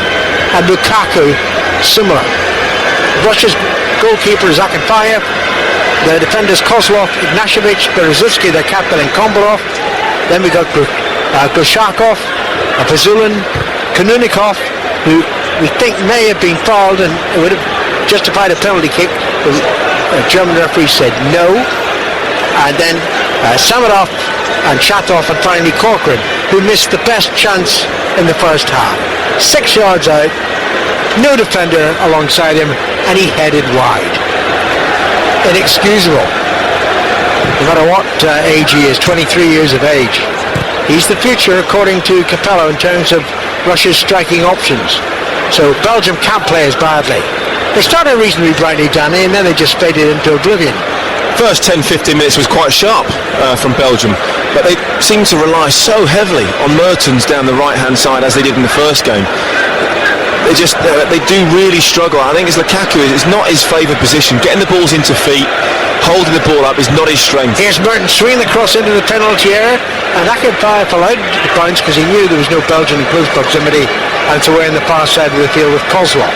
And Lukaku, similar. Russia's goalkeeper is Akinfeyev. The defenders Kozlov, Ignashevich, Berezovsky, their captain, and Kombolov. Then we got Goshakov, Fazulin, Konunikov, who we think may have been fouled and would have justified a penalty kick. The German referee said no. And then Samarov and Chatov, and finally Corcoran, who missed the best chance in the first half. 6 yards out, no defender alongside him, and he headed wide. Inexcusable. No matter what age he is, 23 years of age. He's the future, according to Capello, in terms of Russia's striking options. So Belgium can't play as badly. They started reasonably brightly, Danny, and then they just faded into oblivion. First 10-15 minutes was quite sharp from Belgium, but they seem to rely so heavily on Mertens down the right-hand side as they did in the first game. They do really struggle. I think it's Lukaku, it's not his favoured position. Getting the balls into feet, holding the ball up is not his strength. Here's Merton swinging the cross into the penalty area, and Akinfenwa allowed the bounce because he knew there was no Belgian in close proximity, and it's away on the far side of the field with Kozlov.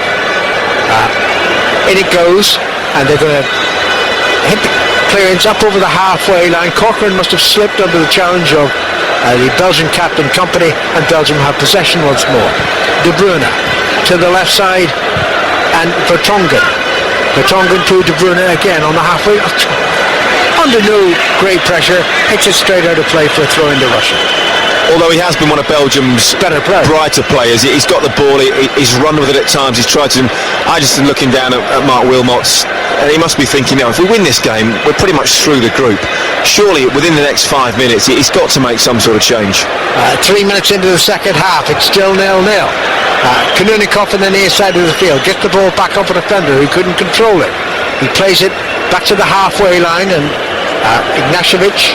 In it goes, and they're going to hit the clearance up over the halfway line. Corcoran must have slipped under the challenge of the Belgian captain Company, and Belgium have possession once more. De Bruyne to the left side, and Vertonghen to De Bruyne again on the halfway. Under no great pressure, hits it straight out of play for a throw into Russia. Although he has been one of Belgium's brighter players, he's got the ball, he's run with it at times, he's tried to. I just am looking down at Mark Wilmot's, and he must be thinking, if we win this game, we're pretty much through the group. Surely within the next 5 minutes, he's got to make some sort of change. 3 minutes into the second half, it's still 0-0. Kanunikov in the near side of the field gets the ball back up a defender who couldn't control it. He plays it back to the halfway line, and Ignashevich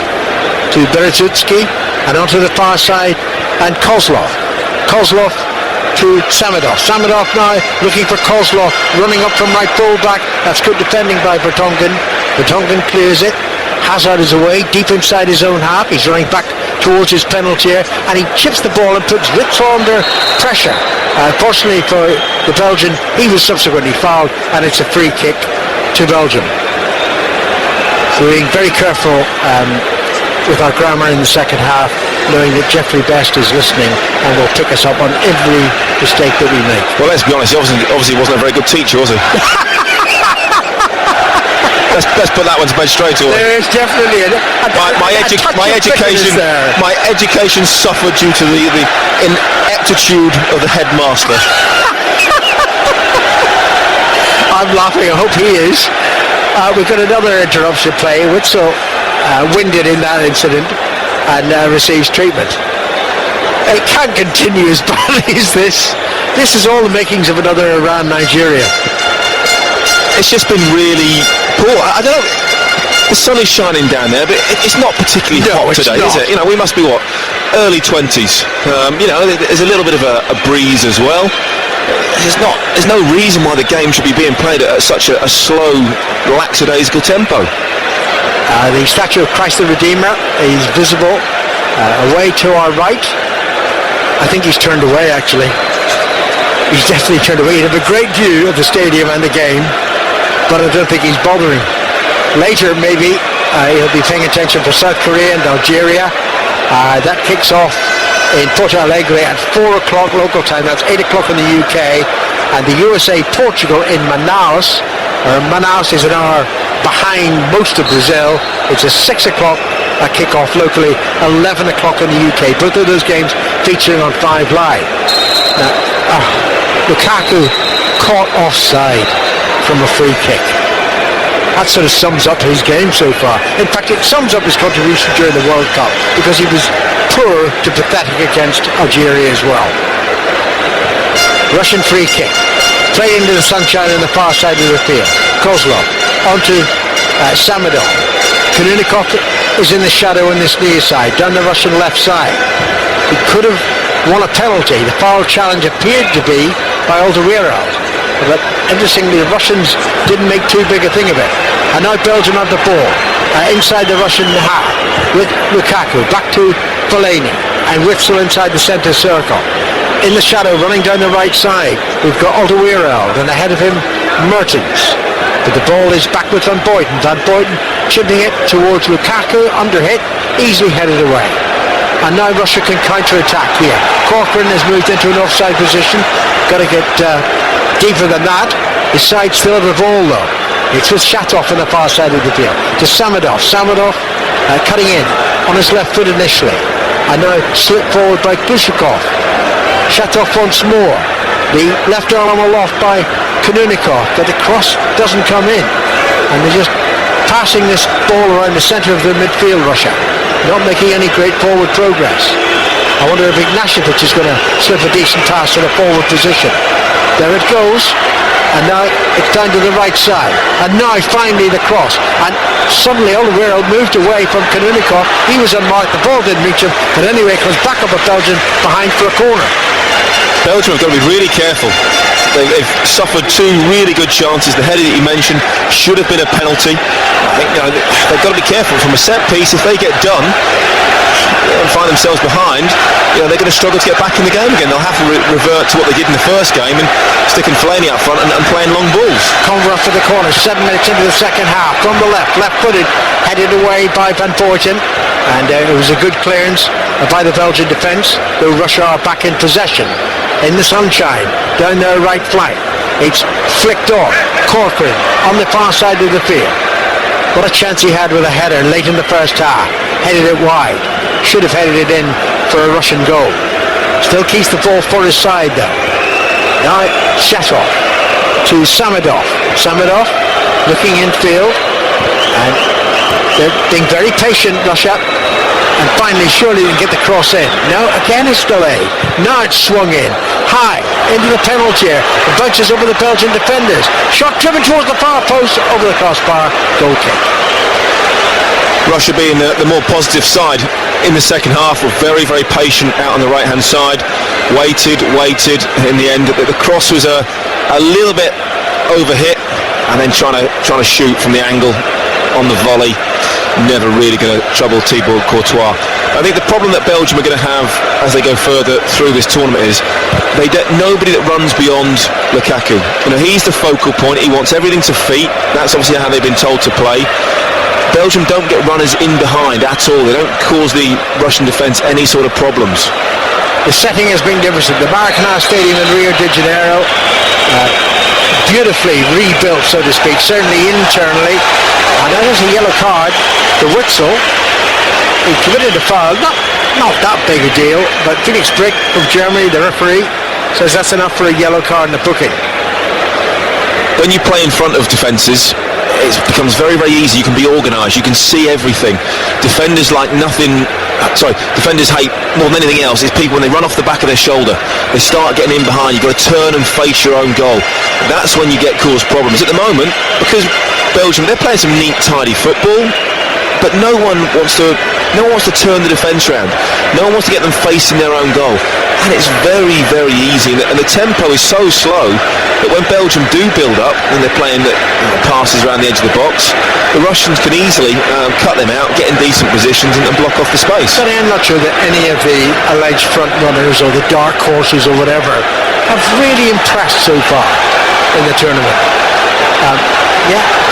to Berezutski, and onto the far side, and Kozlov to Samedov. Samedov now looking for Kozlov, running up from right full-back. That's good defending by Vertonghen. Vertonghen clears it. Hazard is away, deep inside his own half. He's running back towards his penalty area, and he chips the ball and puts Ritz under pressure. Fortunately for the Belgian, he was subsequently fouled, and it's a free kick to Belgium. So we're being very careful with our grammar in the second half, knowing that Jeffrey Best is listening and will pick us up on every mistake that we make. Well, let's be honest, he obviously wasn't a very good teacher, was he? let's put that one to bed straight away. There is definitely my education suffered due to the ineptitude of the headmaster. I'm laughing, I hope he is. We've got another interruption play. Witzel winded in that incident and receives treatment. It can't continue as badly as this. This is all the makings of another Iran-Nigeria. It's just been really poor. I don't know. The sun is shining down there, but it's not particularly hot today, is it? We must be early 20s. There's a little bit of a breeze as well. There's no reason why the game should be being played at such a slow, lackadaisical tempo. The statue of Christ the Redeemer is visible away to our right. I think he's turned away, actually. He's definitely turned away. He'd have a great view of the stadium and the game, but I don't think he's bothering. Later, maybe, he'll be paying attention for South Korea and Algeria. That kicks off in Porto Alegre at 4 o'clock local time. That's 8 o'clock in the UK. And the USA-Portugal in Manaus. Manaus is an hour behind most of Brazil. It's a 6 o'clock kick-off locally, 11 o'clock in the UK. Both of those games featuring on 5 Live. Now, Lukaku caught offside from a free kick. That sort of sums up his game so far. In fact, it sums up his contribution during the World Cup, because he was poor to pathetic against Algeria as well. Russian free kick. Play into the sunshine on the far side of the field. Kozlov onto Samedov. Kanunikov is in the shadow on this near side, down the Russian left side. He could have won a penalty. The foul challenge appeared to be by Alderweireld. But interestingly, the Russians didn't make too big a thing of it. And now Belgium have the ball inside the Russian half with Lukaku. Back to Fellaini and Witsel inside the centre circle. In the shadow, running down the right side, we've got Alderweireld, and ahead of him, Mertens. But the ball is back with Van Boyten. Van Boyten chipping it towards Lukaku, under hit, easily headed away. And now Russia can counter-attack here. Corcoran has moved into an offside position. Got to get deeper than that. His side still have the ball though. It's with Shatov on the far side of the field. To Samedov. Samedov cutting in on his left foot initially. And now slipped forward by Kushikov. Shatov once more. The left arm aloft by Kanunikov, but the cross doesn't come in. And they're just passing this ball around the centre of the midfield, Russia. Not making any great forward progress. I wonder if Ignashevich is going to slip a decent pass to the forward position. There it goes. And now it's down to the right side. And now finally the cross. And suddenly Alderweireld moved away from Kanunikov. He was unmarked. The ball didn't reach him. But anyway, it comes back up at Belgium behind for a corner. Belgium have got to be really careful. They've suffered two really good chances. The header that you mentioned should have been a penalty. I think they've got to be careful from a set piece. If they get done and find themselves behind, they're going to struggle to get back in the game again. They'll have to revert to what they did in the first game and sticking Fellaini up front and playing long balls. Converse to the corner, 7 minutes into the second half. From the left-footed, headed away by Van Boyten, and it was a good clearance by the Belgian defence. The Russia are back in possession in the sunshine down their right flank. It's flicked off. Corcoran on the far side of the field. What a chance he had with a header late in the first half. Headed it wide. Should have headed it in for a Russian goal. Still keeps the ball for his side though. Now Shatov to Samedov. Samedov looking infield, and they're being very patient, Russia. And finally, surely they can get the cross in. No, again it's delayed. Now it's swung in, high, into the penalty area. It bounces over the Belgian defenders. Shot driven towards the far post, over the crossbar, goal kick. Russia being the more positive side in the second half, were very, very patient out on the right-hand side. Waited. In the end, the cross was a little bit overhit, and then trying to shoot from the angle on the volley. Never really going to trouble Thibaut Courtois. I think the problem that Belgium are going to have as they go further through this tournament is nobody that runs beyond Lukaku. He's the focal point. He wants everything to feet. That's obviously how they've been told to play. Belgium don't get runners in behind at all. They don't cause the Russian defence any sort of problems. The setting has been different. The Maracanã Stadium in Rio de Janeiro, beautifully rebuilt, so to speak, certainly internally. And that is a yellow card to Witzel. He committed a foul, not that big a deal, but Felix Brick from Germany, the referee, says that's enough for a yellow card in the booking. When you play in front of defences, it becomes very, very easy. You can be organised, you can see everything. Defenders hate more than anything else is people when they run off the back of their shoulder, they start getting in behind. You've got to turn and face your own goal. That's when you get caused problems. At the moment, because Belgium, they're playing some neat, tidy football, but no one wants to turn the defence round. No one wants to get them facing their own goal. And it's very, very easy. And the tempo is so slow that when Belgium do build up and they're playing passes around the edge of the box, the Russians can easily cut them out, get in decent positions and block off the space. But I'm not sure that any of the alleged front runners or the dark horses or whatever have really impressed so far in the tournament.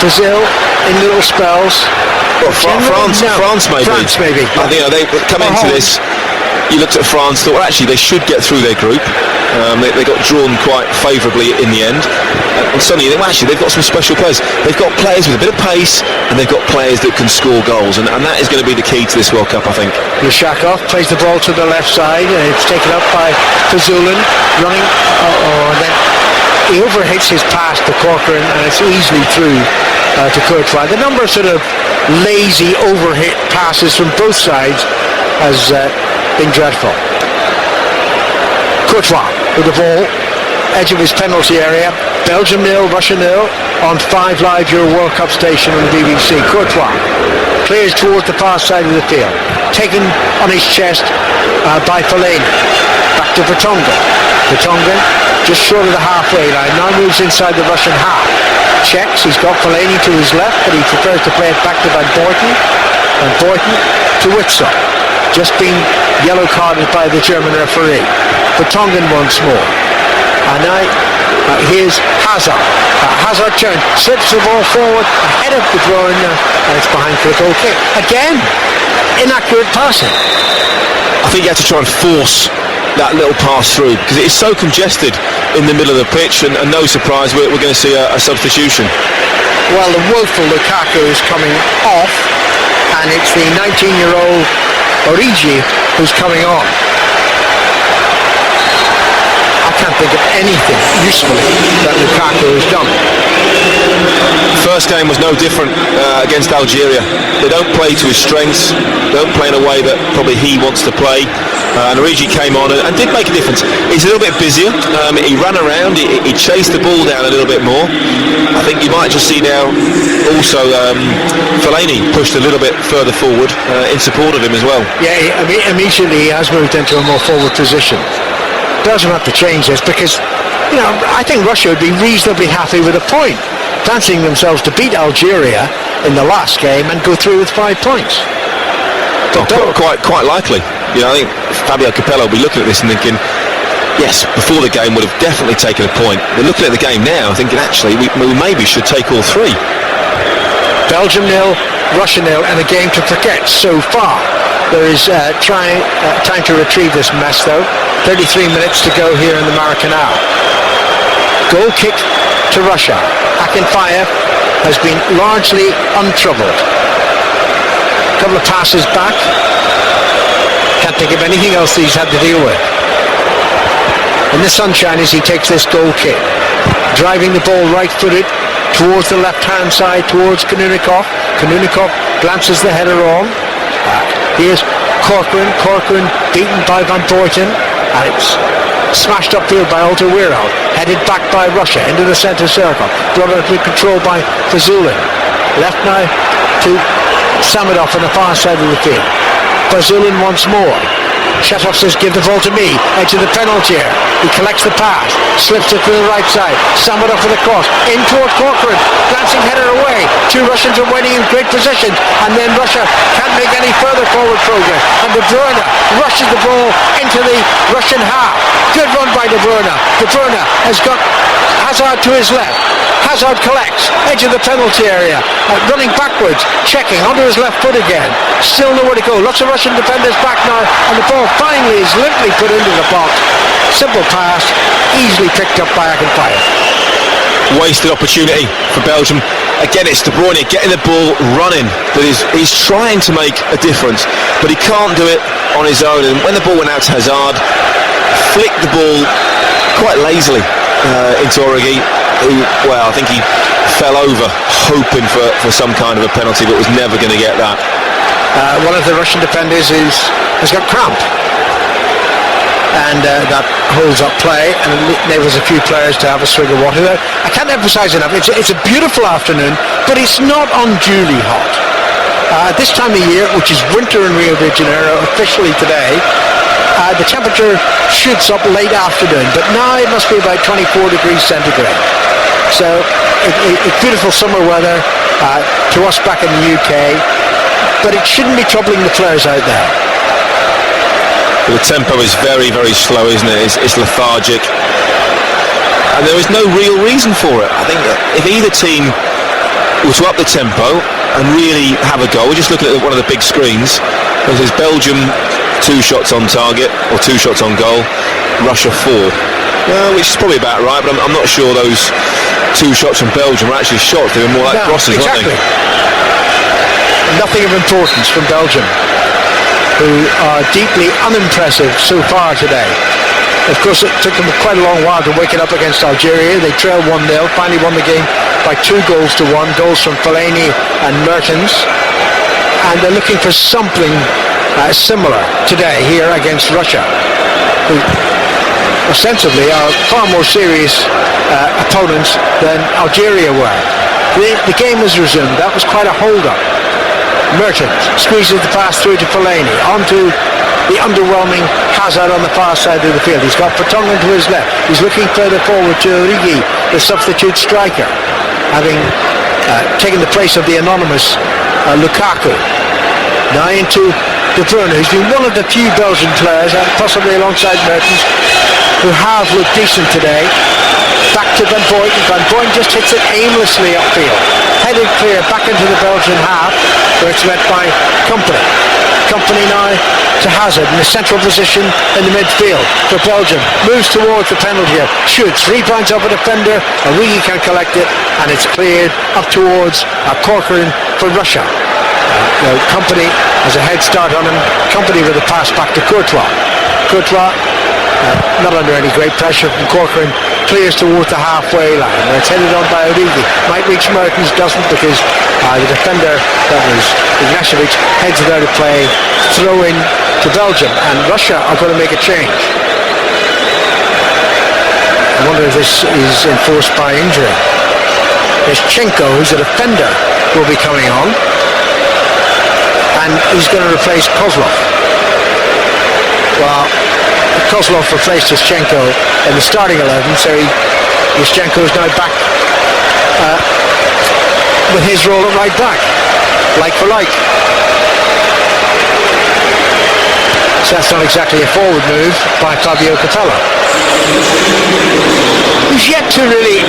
Brazil in little spells. Well, France maybe. I think they come into this. You looked at France, thought, well, actually, they should get through their group. They got drawn quite favourably in the end. And suddenly, they've got some special players. They've got players with a bit of pace, and they've got players that can score goals. And that is going to be the key to this World Cup, I think. Yushakov plays the ball to the left side, and it's taken up by Fazulin, running. And then he overhits his pass to Corcoran, and it's easily through to Courtois. The number of sort of lazy overhit passes from both sides has been dreadful. Courtois with the ball, edge of his penalty area. Belgium 0, Russia 0 on 5 Live, your World Cup station on the BBC. Courtois clears towards the far side of the field, taken on his chest by Fellaini. Back to Vertonghen. Vertonghen just short of the halfway line, now moves inside the Russian half. Checks, he's got Fellaini to his left, but he prefers to play it back to Van Boyten. Van Boyten to Witzel. Just been yellow carded by the German referee. Vertonghen once more. And now here's Hazard. Hazard turns, slips the ball forward, ahead of the throw, and it's behind for the goal kick. Again, inaccurate passing. I think you have to try and force that little pass through because it is so congested in the middle of the pitch, and no surprise we're going to see a substitution. Well, the woeful Lukaku is coming off, and it's the 19-year-old Origi who's coming on. I can't think of anything usefully that Lukaku has done. First game was no different against Algeria. They don't play to his strengths, don't play in a way that probably he wants to play. And Origi came on and did make a difference. He's a little bit busier. He ran around, he chased the ball down a little bit more. I think you might just see now also Fellaini pushed a little bit further forward in support of him as well. Yeah, immediately he has moved into a more forward position. Belgium have to change this because I think Russia would be reasonably happy with a point, fancying themselves to beat Algeria in the last game and go through with 5 points. Quite likely. I think Fabio Capello will be looking at this and thinking, yes, before the game would have definitely taken a point. They're looking at the game now thinking, actually, we maybe should take all 3. Belgium 0, Russia 0, and a game to forget so far. There is time to retrieve this mess, though. 33 minutes to go here in the Maracanã. Goal kick to Russia. Akinfeev has been largely untroubled. A couple of passes back. Can't think of anything else that he's had to deal with. In the sunshine as he takes this goal kick. Driving the ball right-footed towards the left-hand side, towards Kanunikov. Kanunikov glances the header on. Here's Corcoran beaten by Van Boyten, and it's smashed upfield by Alderweireld, headed back by Russia into the centre circle, brought under control by Fazulin. Left now to Samedov on the far side of the field. Fazulin once more. Shetov says, give the ball to me, edge of the penalty area. He collects the pass, slips it to the right side. Samedov for the cross, in toward Corcoran, glancing header away. 2 Russians are waiting in great position, and then Russia can't make any further forward progress. And De Bruyne rushes the ball into the Russian half. Good run by De Bruyne. De Bruyne has got Hazard to his left. Hazard collects, edge of the penalty area, running backwards, checking onto his left foot again. Still nowhere to go. Lots of Russian defenders back now, and the ball finally is limply put into the box. Simple pass, easily picked up by Akinfeev. Wasted opportunity for Belgium. Again, it's De Bruyne getting the ball running. That he's trying to make a difference, but he can't do it on his own. And when the ball went out to Hazard, flicked the ball quite lazily into Origi, who, well, I think he fell over hoping for some kind of a penalty, but was never going to get that. One of the Russian defenders has got cramp, and that holds up play and enables a few players to have a swig of water. I can't emphasise enough, it's a beautiful afternoon, but it's not unduly hot. At this time of year, which is winter in Rio de Janeiro officially today, the temperature shoots up late afternoon, but now it must be about 24 degrees centigrade. So it's beautiful summer weather to us back in the UK, but it shouldn't be troubling the players out there. The tempo is very, very slow, isn't it? It's lethargic, and there is no real reason for it. I think if either team were to up the tempo and really have a go, we're just looking at one of the big screens. There's Belgium 2 shots on target, or 2 shots on goal, Russia 4. Which is probably about right, but I'm not sure those 2 shots from Belgium were actually shots. They were more like crosses, exactly. weren't they? Nothing of importance from Belgium, who are deeply unimpressive so far today. Of course, it took them quite a long while to wake it up against Algeria. They trailed 1-0, finally won the game by 2 goals to 1, goals from Fellaini and Mertens. And they're looking for something similar today here against Russia, who ostensibly are far more serious opponents than Algeria were. The game was resumed. That was quite a hold-up. Mertens squeezes the pass through to Fellaini, onto the underwhelming Hazard on the far side of the field. He's got Vertonghen to his left. He's looking further forward to Origi, the substitute striker, having taken the place of the anonymous Lukaku. Now into De Bruyne, who's been one of the few Belgian players, and possibly alongside Mertens, who have looked decent today. Back to Van Boyten. Van Boyten just hits it aimlessly upfield. Headed clear back into the Belgian half, where it's met by Company. Company now to Hazard in the central position in the midfield for Belgium. Moves towards the penalty area. Shoots. Rebounds up a defender. Origi can collect it, and it's cleared up towards Corcoran for Russia. Company has a head start on him. Company with a pass back to Courtois. Courtois not under any great pressure from Corcoran, clears towards the halfway line. And it's headed on by Origi. Might reach Mertens, doesn't, because the defender, that was Ignashevich, heads it out of play. Throw in to Belgium, and Russia are going to make a change. I wonder if this is enforced by injury. There's Chenko, who's a defender, will be coming on, and he's going to replace Kozlov. Well, Kozlov replaced Yushchenko in the starting 11, so Yushchenko is now back with his role at right back, like for like. So that's not exactly a forward move by Fabio Capello, who's yet to really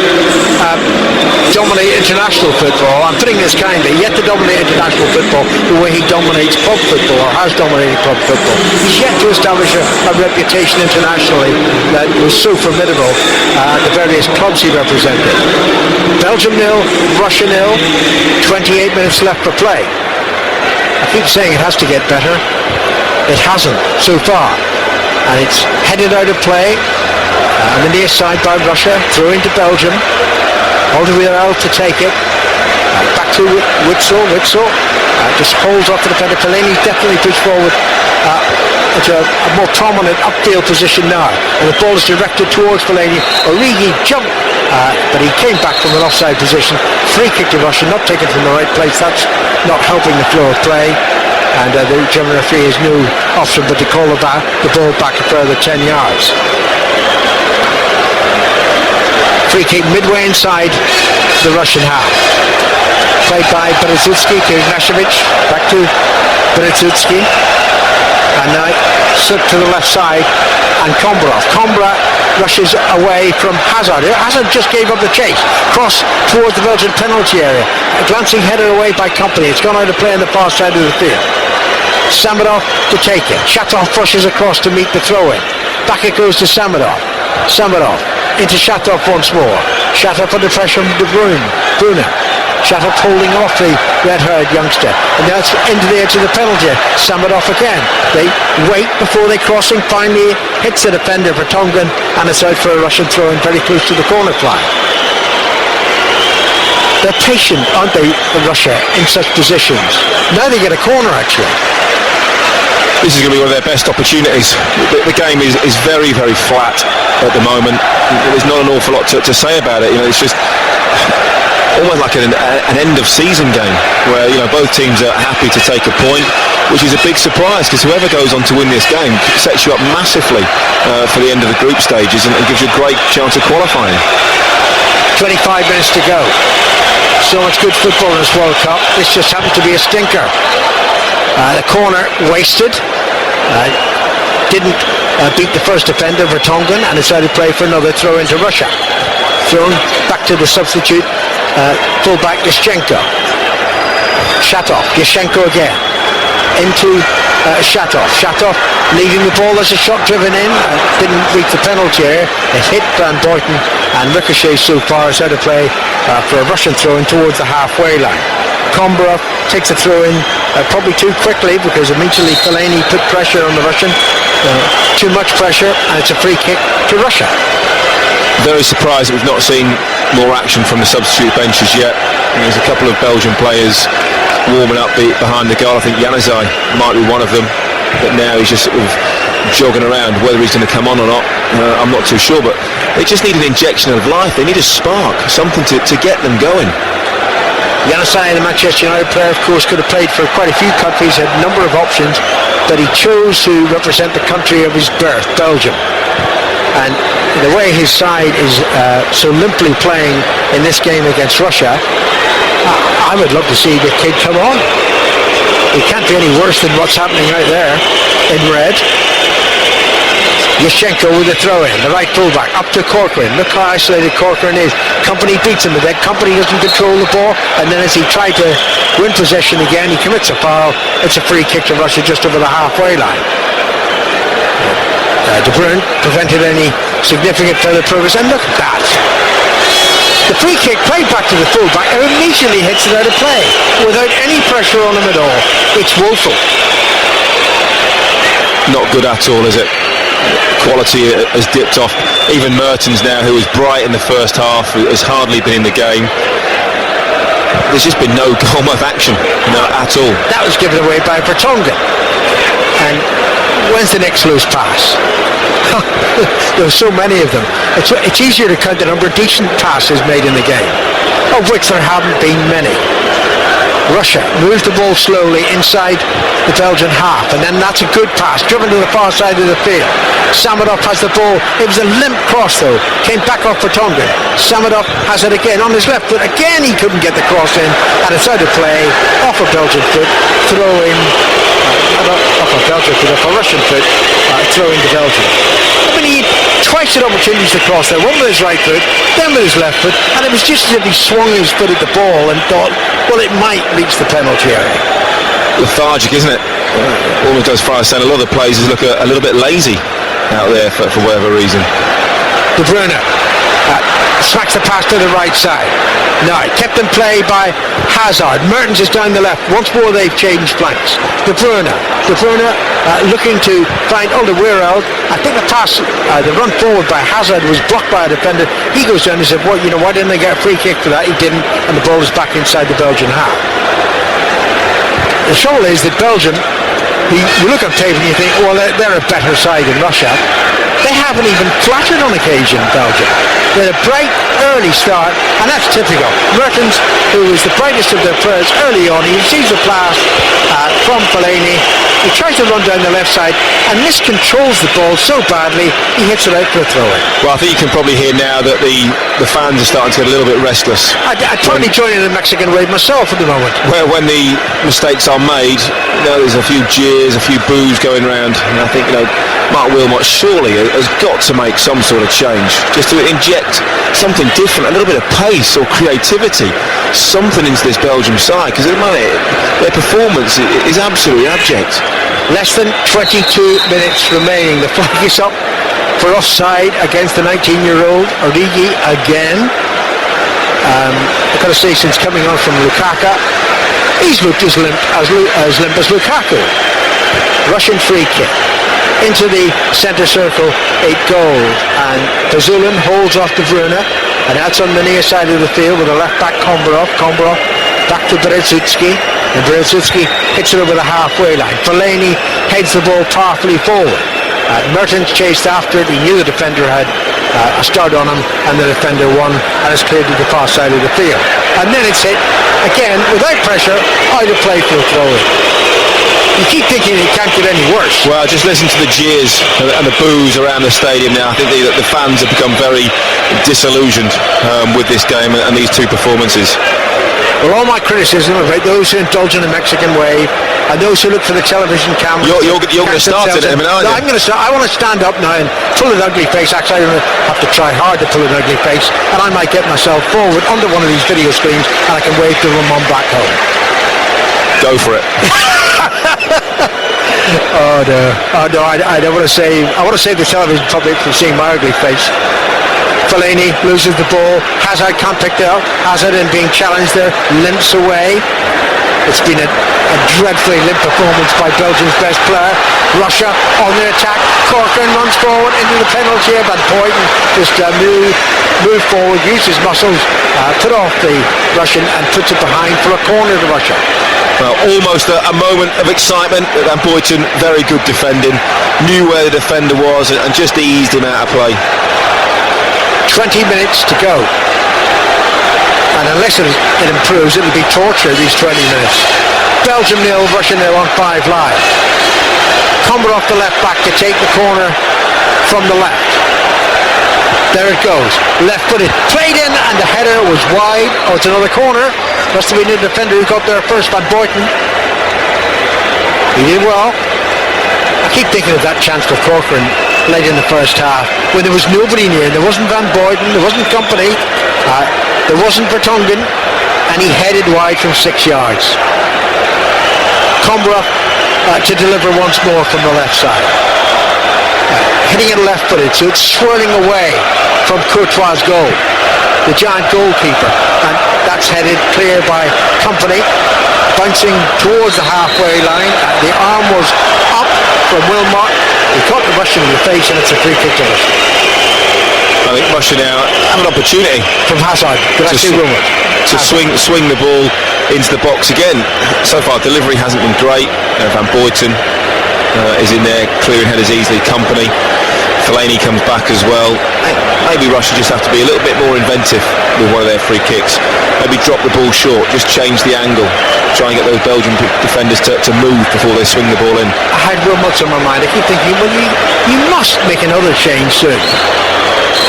dominate international football. I'm putting this kindly, yet to dominate international football the way he dominates club football, or has dominated club football. He's yet to establish a reputation internationally that was so formidable at the various clubs he represented. Belgium 0, Russia 0, 28 minutes left for play. I keep saying it has to get better. It hasn't so far, and it's headed out of play on the near side by Russia, through into Belgium. Alderweireld to take it, back to Witsel just holds off the defender. Fellaini definitely pushed forward into a more prominent upfield position now, and the ball is directed towards Fellaini. Origi jumped, but he came back from an offside position. Free kick to Russia, not taken from the right place. That's not helping the flow of play. And the German referee has no option but to call the ball back a further 10 yards. Free kick midway inside the Russian half. Played by Berezutski to Ignashevich. Back to Berezutski. And now slipped to the left side. And Kombarov. Kombarov rushes away from Hazard. Hazard just gave up the chase. Cross towards the Belgian penalty area. A glancing header away by Kompany. It's gone out of play on the far side of the field. Samadov to take it. Shatov rushes across to meet the throw-in. Back it goes to Samadov. Samadov into Shatov once more. Shatov under pressure from De Bruyne. Shatov holding off the red-haired youngster. And that's into the edge of the penalty. Samadov again. They wait before they crossing. Finally hits the defender for Tongan, and it's out for a Russian throw-in very close to the corner flag. They're patient, aren't they, Russia, in such positions? Now they get a corner, actually. This is going to be one of their best opportunities. The game is very, very flat at the moment. There's not an awful lot to say about it. You know, it's just almost like an end-of-season game where, you know, both teams are happy to take a point, which is a big surprise because whoever goes on to win this game sets you up massively for the end of the group stages and gives you a great chance of qualifying. 25 minutes to go. So much good football in this World Cup. This just happened to be a stinker. The corner wasted. Didn't beat the first defender, Vertonghen, and it's out of play for another throw into Russia. Thrown back to the substitute fullback Yushchenko. Shatov, Yushchenko again. Into Shatov. Shatov leaving the ball as a shot driven in. Didn't reach the penalty area. It hit Van Buiten and ricochets so far as out of play for a Russian throw-in towards the halfway line. Kombarov takes a throw-in probably too quickly because immediately Fellaini put pressure on the Russian. Too much pressure, and it's a free kick to Russia. Very surprised that we've not seen more action from the substitute benches yet. There's a couple of Belgian players warming up behind the goal. I think Januzaj might be one of them, but now he's just sort of jogging around. Whether he's going to come on or not, I'm not too sure, but they just need an injection of life. They need a spark, something to get them going. Januzaj, the Manchester United player, of course, could have played for quite a few countries, had a number of options, but he chose to represent the country of his birth, Belgium. And the way his side is so limply playing in this game against Russia, I would love to see the kid come on. He can't be any worse than what's happening out there in red. Yushchenko with a throw-in, the right fullback, up to Corcoran. Look how isolated Corcoran is. Kompany beats him, but then Kompany doesn't control the ball, and then as he tried to win possession again, he commits a foul. It's a free kick to Russia just over the halfway line. De Bruyne prevented any significant further progress, and look at that. The free kick played back to the fullback and immediately hits it out of play without any pressure on him at all. It's woeful. Not good at all, is it? Quality has dipped off. Even Mertens now, who was bright in the first half, has hardly been in the game. There's just been no goal of action, at all. That was given away by Vertonghen. And when's the next loose pass? There were so many of them. It's easier to count the number of decent passes made in the game, of which there haven't been many. Russia moves the ball slowly inside the Belgian half, and then that's a good pass, driven to the far side of the field. Samedov has the ball. It was a limp cross though, came back off for Tonga. Samedov has it again on his left foot. Again he couldn't get the cross in, and it's out of play, off a Belgian foot, throw in, off a Belgian foot, off a Russian foot, throw into Belgium. I mean, he had twice had opportunities to cross there, one with his right foot, then with his left foot, and it was just as if he swung his foot at the ball and thought, well, it might reach the penalty area. Lethargic, isn't it? Almost goes far as saying a lot of the players look a little bit lazy out there for whatever reason. De Bruyne smacks the pass to the right side. Now, kept in play by Hazard. Mertens is down the left. Once more they've changed flanks. De Bruyne looking to find Alderweireld. I think the pass, the run forward by Hazard was blocked by a defender. He goes down and said, well, why didn't they get a free kick for that? He didn't, and the ball is back inside the Belgian half. The trouble is that Belgium, you look on tape and you think, well, they're a better side than Russia. They haven't even flattered on occasion, Belgium. They had a bright early start, and that's typical. Mertens, who was the brightest of their players early on, he receives a pass from Fellaini. He tries to run down the left side and miscontrols the ball so badly he hits it out for a throw-in. Well, I think you can probably hear now that the fans are starting to get a little bit restless. I'd probably join in the Mexican wave myself at the moment. Where when the mistakes are made, there's a few jeers, a few boos going around, and I think Mark Wilmot surely has got to make some sort of change, just to inject something different, a little bit of pace or creativity, something into this Belgium side, because at the moment their performance is absolutely abject. Less than 22 minutes remaining. The flag is up for offside against the 19-year-old Origi again. The conversation's coming on from Lukaku. He's looked as limp as Lukaku. Russian free kick into the centre circle, 8 goal, and Pazulin holds off De Bruyne, and that's on the near side of the field with a left back Kombarov back to Berezutsky, and Berezutsky hits it over the halfway line. Fellaini heads the ball powerfully forward. Mertens chased after it. He knew the defender had a start on him, and the defender won and is cleared to the far side of the field. And then it's hit again without pressure, out of play for a throw-in. You keep thinking it can't get any worse. Well, just listen to the jeers and the boos around the stadium now. I think the fans have become very disillusioned with this game and these two performances. Well, all my criticism about those who indulge in the Mexican wave and those who look for the television camera. You're going to start it, aren't you? No, I'm going to start. I want to stand up now and pull an ugly face. Actually, I'm going to have to try hard to pull an ugly face, and I might get myself forward under one of these video screens, and I can wave to them on back home. Go for it. Oh no! I don't want to say. I want to save the television public from seeing my ugly face. Fellaini loses the ball. Hazard can't pick it up. Hazard, in being challenged there, limps away. It's been a dreadfully limp performance by Belgium's best player. Russia on the attack. Corcoran runs forward into the penalty area, but Boyden just move forward, use his muscles, put off the Russian and puts it behind for a corner to Russia. Well, almost a moment of excitement. Van Boyten, very good defending, knew where the defender was and just eased him out of play. 20 minutes to go. And unless it improves, it'll be torture these 20 minutes. Belgium 0, Russia 0 on 5 live. Kombarov the left back to take the corner from the left. There it goes. Left-footed. Played in, and the header was wide. Oh, it's another corner. Must have been the defender who got there first, Van Boyten. He did well. I keep thinking of that chance for Corcoran late in the first half when there was nobody near. There wasn't Van Boyten, there wasn't company, there wasn't Vertonghen, and he headed wide from 6 yards. Kombarov to deliver once more from the left side. Hitting it left-footed, so it's swirling away from Courtois' goal, the giant goalkeeper, and that's headed clear by Company, bouncing towards the halfway line. The arm was up from Wilmot. He caught the Russian in the face, and it's a free kick to Russia. I think Russia now have an opportunity from Hazard. Did I see Wilmot? To swing the ball into the box again. So far, delivery hasn't been great. Van Boyten is in there, clearing headers easily. Company. Fellaini comes back as well. maybe Russia just have to be a little bit more inventive with one of their free kicks. Maybe drop the ball short, just change the angle, try and get those Belgian defenders to move before they swing the ball in. I had Wilmots on my mind. I keep thinking, well, you must make another change soon.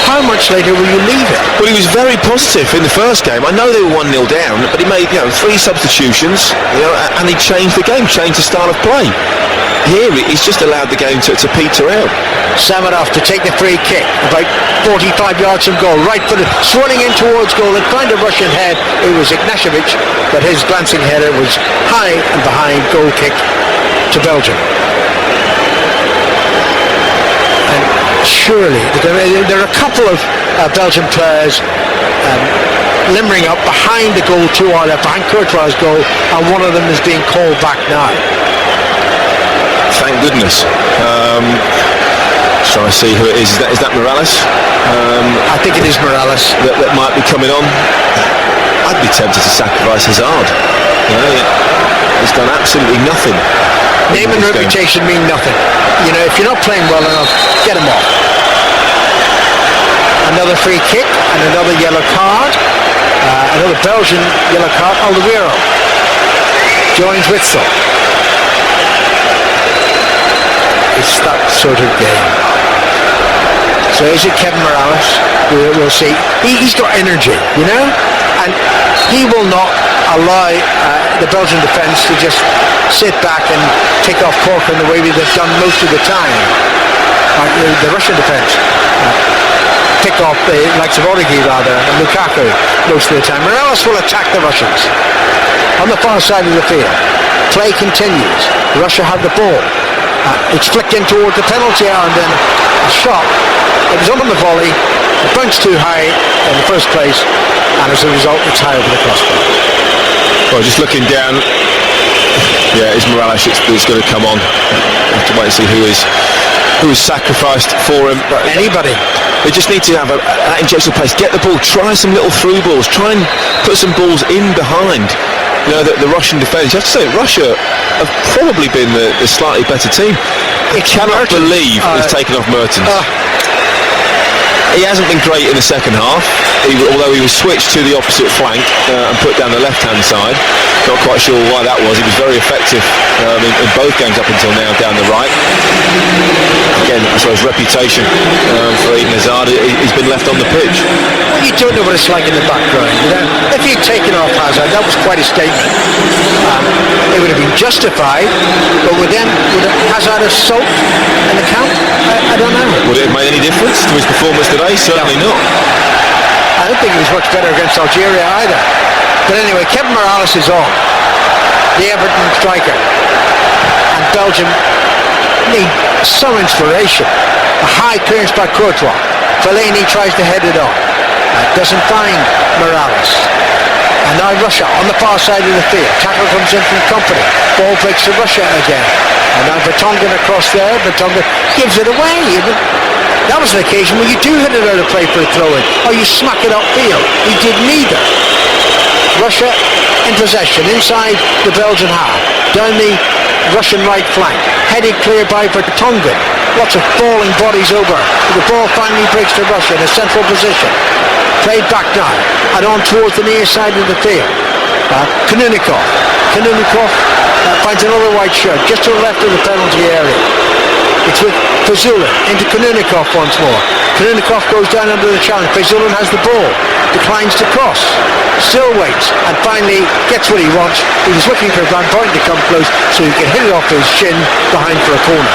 How much later will you leave it? Well, he was very positive in the first game. I know they were 1-0 down, but he made 3 substitutions, and he changed the game, changed the style of play. Here, he's just allowed the game to peter out. Samarov to take the free kick, about 45 yards from goal, right footed, swirling in towards goal, and find a Russian head. It was Ignashevich, but his glancing header was high and behind, goal kick to Belgium. And surely, there are a couple of Belgian players limbering up behind the goal to our left, behind Courtois' goal, and one of them is being called back now. Thank goodness. Trying to see who it is. Is that Morales? I think it is Morales. That might be coming on. I'd be tempted to sacrifice Hazard. He's done absolutely nothing. Name and reputation mean nothing. If you're not playing well enough, get him off. Another free kick and another yellow card. Another Belgian yellow card. Alderweireld joins Witsel. It's that sort of game. So is it Kevin Morales? We'll see. He's got energy, and he will not allow the Belgian defence to just sit back and take off Corcoran the way they've done most of the time. The Russian defence pick off the likes of Origi rather, and Lukaku most of the time. Morales will attack the Russians on the far side of the field. Play continues. Russia have the ball. It's flicked in towards the penalty area, and then a shot. It was on the volley, it bounced too high in the first place, and as a result it's high over the crossbar. Well, just looking down, it's Morales that's going to come on. We'll have to wait and see who is sacrificed for him. But anybody. They just need to have that injection of pace, get the ball, try some little through balls, try and put some balls in behind. The Russian defence. You have to say, Russia have probably been the slightly better team. I cannot believe he's taken off Mertens. He hasn't been great in the second half, although he was switched to the opposite flank and put down the left-hand side. Not quite sure why that was. He was very effective in both games up until now down the right. Again, I suppose reputation for Eden Hazard, he's been left on the pitch. Well, you don't know what it's like in the background. If you'd taken off Hazard, that was quite a statement. It would have been justified, but would Hazard have sulked in the camp? I don't know. Would it have made any difference to his performance today? Certainly not. I don't think he was much better against Algeria either. But anyway, Kevin Morales is on, the Everton striker, and Belgium need some inspiration. A high clearance by Courtois. Fellaini tries to head it on. Doesn't find Morales. And now Russia on the far side of the field. Tackle comes in from Company. Ball breaks to Russia again. And now Vertonghen across there. Vertonghen gives it away. That was an occasion where you do hit it out of play for a throw-in, or you smack it upfield. He did neither. Russia in possession inside the Belgian half, down the Russian right flank, headed clear by Vertonghen. Lots of falling bodies over. The ball finally breaks to Russia in a central position. Played back now and on towards the near side of the field. Kanunikov finds another white shirt just to the left of the penalty area. It's with Fazulin into Kanunikov once more. Kanunikov goes down under the challenge. Fazulin has the ball, declines to cross, still waits, and finally gets what he wants. He was looking for Van Boyne to come close so he can hit it off his shin behind for a corner.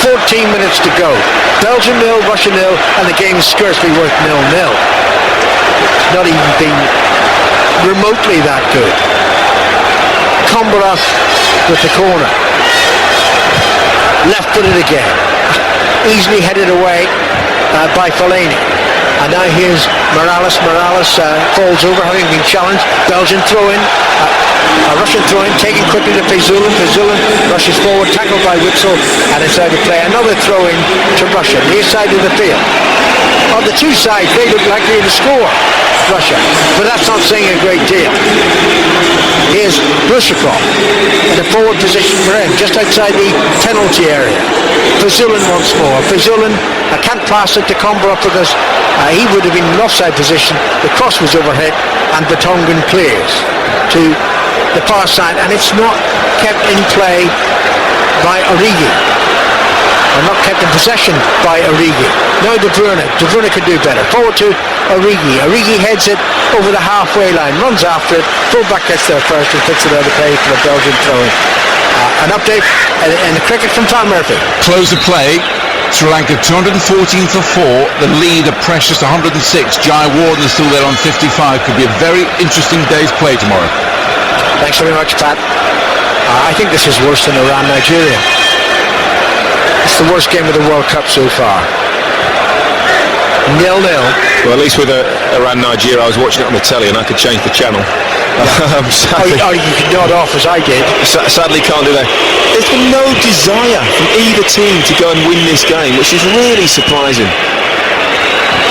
14 minutes to go. Belgium 0, Russia 0, and the game is scarcely worth 0-0. It's not even been remotely that good. Kombarov with the corner. Left-footed again, easily headed away by Fellaini. And now here's Morales. Morales falls over, having been challenged. Belgian throw-in, a Russian throw-in, taken quickly to Fazulin. Fazulin rushes forward, tackled by Witsel, and it's out of play. Another throw-in to Russia, near side of the field. On the two sides, they look likely to score, Russia, but that's not saying a great deal. Here's Brusikov in the forward position for him, just outside the penalty area. Fazulin once more. Fazulin can't pass it to Kombarov because he would have been in an offside position. The cross was overhit and Vertonghen clears to the far side, and it's not kept in play by Origi. Or not kept in possession by Origi. Now De Bruyne. De Bruyne could do better. Forward to Origi. Origi heads it over the halfway line, runs after it. Fullback gets there first and puts it out of play for the Belgian throw-in. An update in the cricket from Tom Murphy. Close of play. Sri Lanka 214 for 4. The lead, a precious 106. Jai Warden is still there on 55. Could be a very interesting day's play tomorrow. Thanks very much, Pat. I think this is worse than Iran-Nigeria. It's the worst game of the World Cup so far. 0-0. Well, at least with Iran-Nigeria, I was watching it on the telly and I could change the channel. Sadly, you could nod off as I did. Sadly can't do that. There's been no desire from either team to go and win this game, which is really surprising.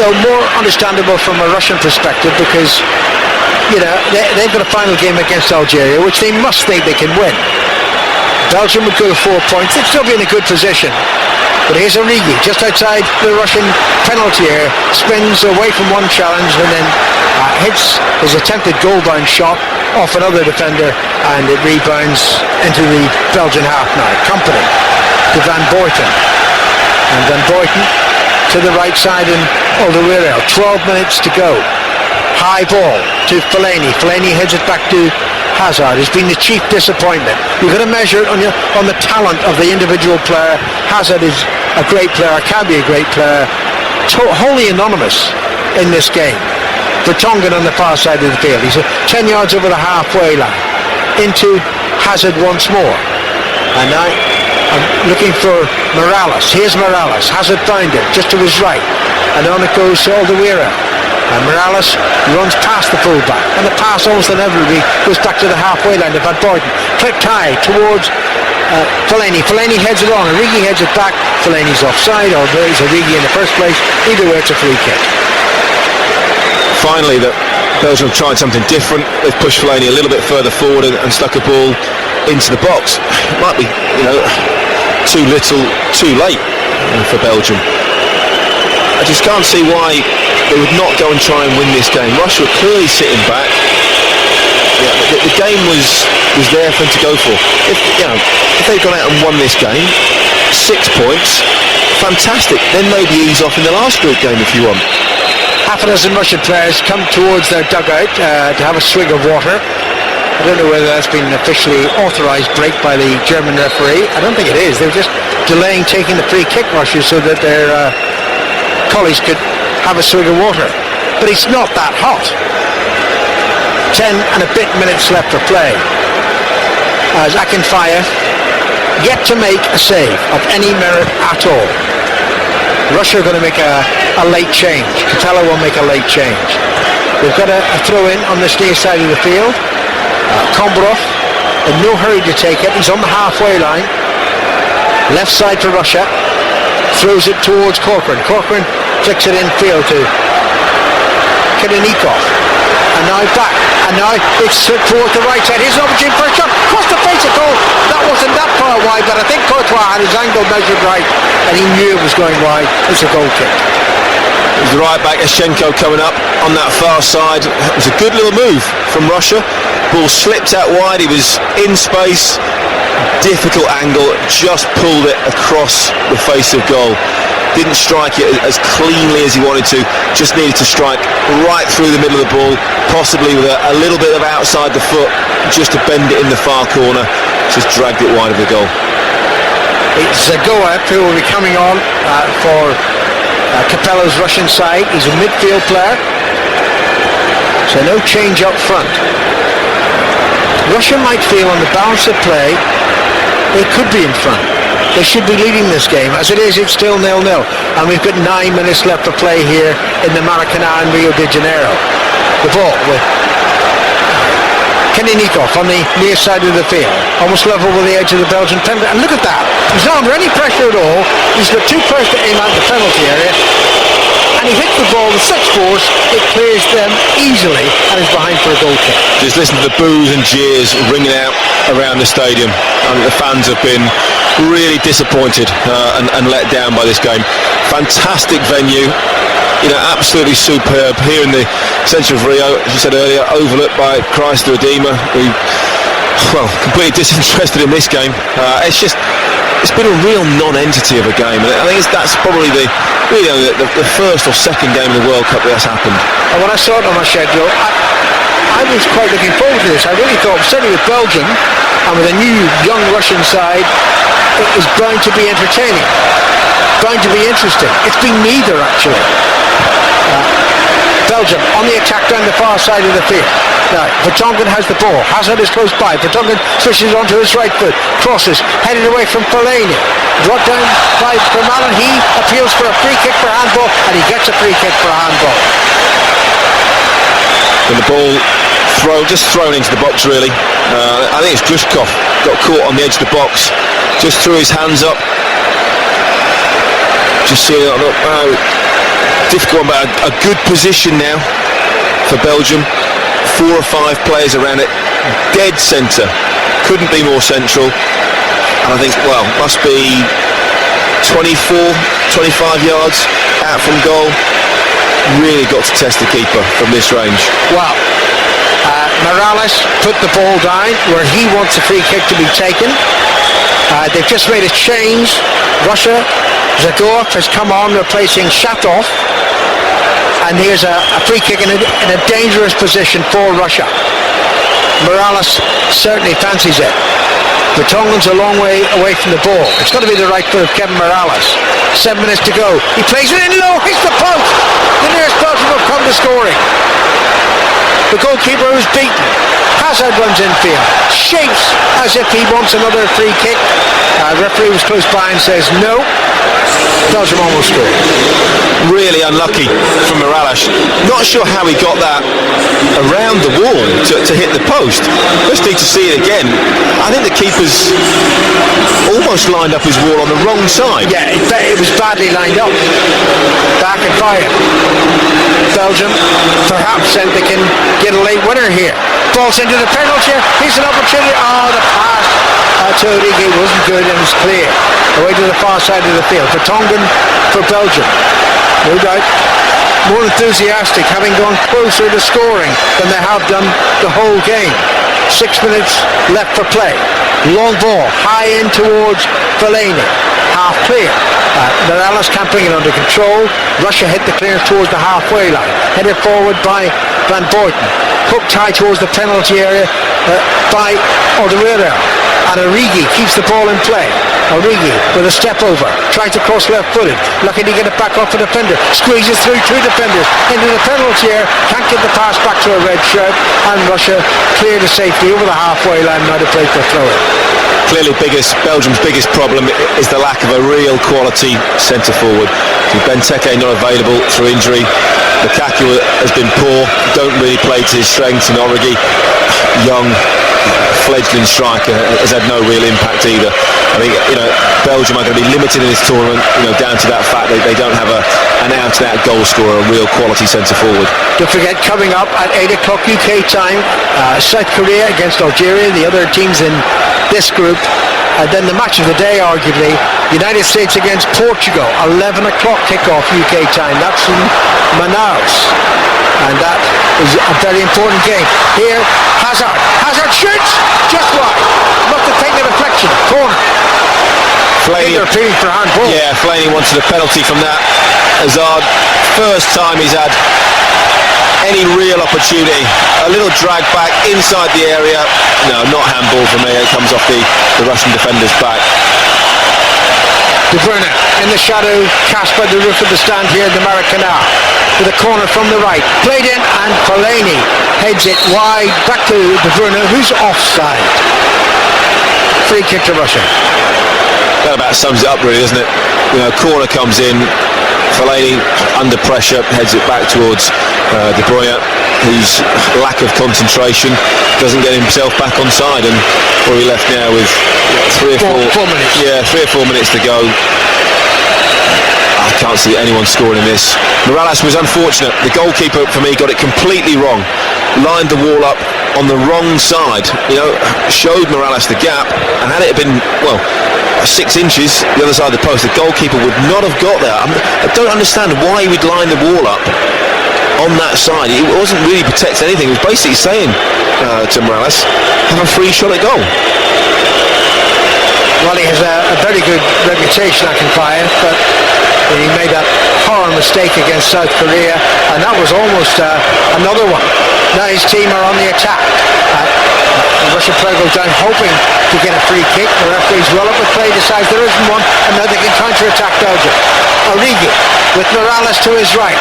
Though more understandable from a Russian perspective because, you know, they've got a final game against Algeria, which they must think they can win. Belgium would go to 4 points. They'd still be in a good position. But here's Origi, just outside the Russian penalty area, spins away from one challenge and then hits his attempted goal-bound shot off another defender, and it rebounds into the Belgian half now. Company to Van Boyten. And Van Boyten to the right side and Alderweireld. 12 minutes to go. High ball to Fellaini. Fellaini heads it back to Hazard. Has been the chief disappointment. You've got to measure it on the talent of the individual player. Hazard is a great player, can be a great player, wholly anonymous in this game. Vertonghen on the far side of the field. He's 10 yards over the halfway line. Into Hazard once more. And now I'm looking for Morales. Here's Morales. Hazard found it just to his right. And on it goes to Alderweireld. And Morales runs past the fullback, and the pass almost inevitably goes back to the halfway line to Van Boyten. Clipped high towards Fellaini. Fellaini heads it on, Origi heads it back. Fellaini's offside, or it's Origi in the first place. Either way, it's a free kick. Finally, Belgium have tried something different. They've pushed Fellaini a little bit further forward and stuck a ball into the box. It might be, you know, too little, too late for Belgium. I just can't see why they would not go and try and win this game. Russia were clearly sitting back. Yeah, the game was there for them to go for. If they'd gone out and won this game, 6 points, fantastic. Then maybe ease off in the last group game if you want. Half a dozen Russian players come towards their dugout to have a swig of water. I don't know whether that's been an officially authorised break by the German referee. I don't think it is. They're just delaying taking the free kick, Russia, so that their colleagues could have a swig of water. But it's not that hot. 10 and a bit minutes left to play. As Akinfeyev yet to make a save of any merit at all. Russia are going to make a late change. Capello will make a late change. They've got a throw in on this near side of the field. Kombarov in no hurry to take it. He's on the halfway line. Left side for Russia. Throws it towards Corcoran. Corcoran flicks it in field to Kirinikov. And now back. And now it's towards the right side. Here's an opportunity for a shot. Across the face of goal. That wasn't that far wide, but I think Courtois had his angle measured right and he knew it was going wide. It's a goal kick. There's the right back, Eschenko, coming up on that far side. It was a good little move from Russia. Ball slipped out wide. He was in space. Difficult angle. Just pulled it across the face of goal. Didn't strike it as cleanly as he wanted to. Just needed to strike right through the middle of the ball, possibly with a little bit of outside the foot, just to bend it in the far corner. Just dragged it wide of the goal. It's Zagoev who will be coming on for Capello's Russian side. He's a midfield player, so no change up front. Russia might feel on the balance of play they could be in front. They should be leading this game. As it is, it's still 0-0. And we've got 9 minutes left to play here in the Maracanã in Rio de Janeiro. The ball with Kirinikov on the near side of the field. Almost level with the edge of the Belgian penalty. And look at that. He's not under any pressure at all. He's got 2 players to aim at the penalty area. and he hits the ball with such force it clears them easily and is behind for a goal kick. Just listen to the boos and jeers ringing out around the stadium. The fans have been really disappointed and let down by this game. Fantastic venue, absolutely superb here in the centre of Rio, as you said earlier, overlooked by Christ the Redeemer, who, completely disinterested in this game. It's been a real non-entity of a game, and I think that's probably the first or second game of the World Cup that's happened. And when I saw it on my schedule, I was quite looking forward to this. I really thought, certainly with Belgium and with a new young Russian side, it was bound to be entertaining, bound to be interesting. It's been neither, actually. Belgium on the attack down the far side of the field. Now, Vertonghen has the ball. Hazard is close by. Vertonghen switches onto his right foot. Crosses, headed away from Fellaini. Brought down by Vermaelen. He appeals for a free kick for handball, and he gets a free kick for handball. And the ball thrown into the box, really. I think it's Grushkov got caught on the edge of the box. Just threw his hands up. Just see it. Difficult, but a good position now for Belgium. 4 or 5 players around it, dead centre, couldn't be more central, and I think, must be 24, 25 yards out from goal. Really got to test the keeper from this range. Wow. Morales put the ball down where he wants a free kick to be taken. They've just made a change. Russia, Zagorov has come on, replacing Shatov. And here's a free kick in a dangerous position for Russia. Morales certainly fancies it. Vertonghen's a long way away from the ball. It's got to be the right foot of Kevin Morales. 7 minutes to go. He plays it in low, hits the post. The nearest Belgium will come to scoring. The goalkeeper is beaten. Hazard runs infield, shakes as if he wants another free kick. Referee was close by and says no. Belgium almost scored. Really unlucky from Morales. Not sure how he got that around the wall to hit the post. Just need to see it again. I think the keeper's almost lined up his wall on the wrong side. Yeah, it was badly lined up. Back and fire. Belgium perhaps think they can get a late winner here. Ball's into the penalty. Here's an opportunity. The pass to Origi wasn't good and was clear. Away to the far side of the field. Vertonghen for Belgium. No doubt more enthusiastic, having gone closer to scoring than they have done the whole game. 6 minutes left for play. Long ball, high in towards Fellaini. Half clear. Morales can't bring it under control. Russia hit the clearance towards the halfway line. Headed forward by Van Boyten. Hooked high towards the penalty area by Alderweireld. And Origi keeps the ball in play. Origi with a step over, trying to cross left-footed, looking to get it back off a defender, squeezes through 2 defenders into the penalty area, can't get the pass back to a red shirt, and Russia clear to safety over the halfway line, now to play for throw-in. Clearly Belgium's biggest problem is the lack of a real quality centre forward. Benteke not available through injury. Lukaku has been poor, don't really play to his strengths, and Origi, young fledgling striker, has had no real impact either. I think Belgium are going to be limited in this tournament, down to that fact they don't have an out-and-out goal scorer, a real quality centre forward. Don't forget, coming up at 8 o'clock UK time, South Korea against Algeria, the other teams in this group. And then the match of the day, arguably, United States against Portugal, 11 o'clock kickoff UK time. That's in Manaus. And that is a very important game. Here, Hazard shoots! Just wide. Must have taken a deflection. Corner. Fellaini appealing for handball. Yeah, Fellaini wanted a penalty from that. Hazard, first time he's had any real opportunity. A little drag back inside the area. No, not handball for me. It comes off the Russian defender's back. De Bruyne in the shadow, cast by the roof of the stand here in the Maracanã. With a corner from the right. Played in, and Fellaini heads it wide back to De Bruyne, who's offside. Free kick to Russia. That about sums it up, really, doesn't it? Corner comes in. Fellaini under pressure, heads it back towards De Bruyne, whose lack of concentration doesn't get himself back on side, and we're left now with 3 or 4 minutes. Yeah, 3 or 4 minutes to go. I can't see anyone scoring in this. Morales was unfortunate. The goalkeeper, for me, got it completely wrong. Lined the wall up on the wrong side, showed Morales the gap, and had it been, 6 inches the other side of the post, the goalkeeper would not have got there. I don't understand why he would line the wall up on that side. It wasn't really protecting anything. He was basically saying to Morales, have a free shot at goal. Well, he has a very good reputation at compliance, but he made that horror mistake against South Korea, and that was almost another one. Now his team are on the attack. The Russian player goes down hoping to get a free kick. The referee's well up with play, decides there isn't one, and now they can counter-attack Belgium. Origi with Morales to his right.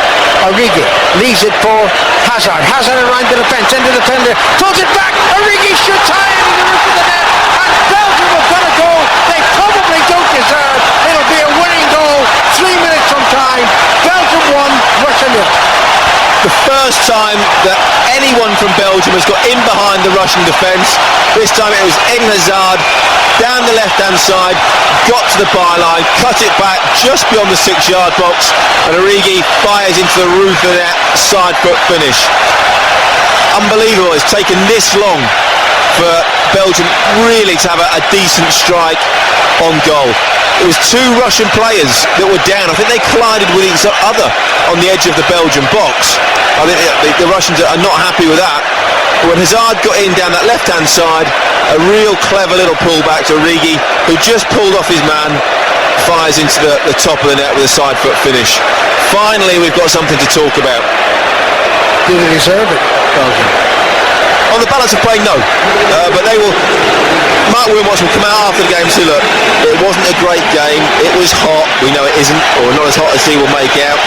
Origi leaves it for Hazard. Hazard around the defence, into the defender, throws it back. Origi shoots high into the roof of the net, and Belgium have got a goal they probably don't deserve. It'll be a winning goal. 3 minutes from time. Belgium 1, Russia 0. The first time that anyone from Belgium has got in behind the Russian defence. This time it was Eden Hazard down the left-hand side, got to the byline, cut it back just beyond the 6-yard box, and Origi fires into the roof of that side foot finish. Unbelievable. It's taken this long for Belgium really to have a decent strike on goal. It was 2 Russian players that were down. I think they collided with each other on the edge of the Belgian box. I think the Russians are not happy with that. When Hazard got in down that left-hand side, a real clever little pullback to Origi, who just pulled off his man, fires into the top of the net with a side foot finish. Finally, we've got something to talk about. Did they deserve it, Belgium? On the balance of play, no. But they will. Mark Wilmots will come out after the game and say, look, it wasn't a great game. It was hot. We know it isn't, or not as hot as he will make out.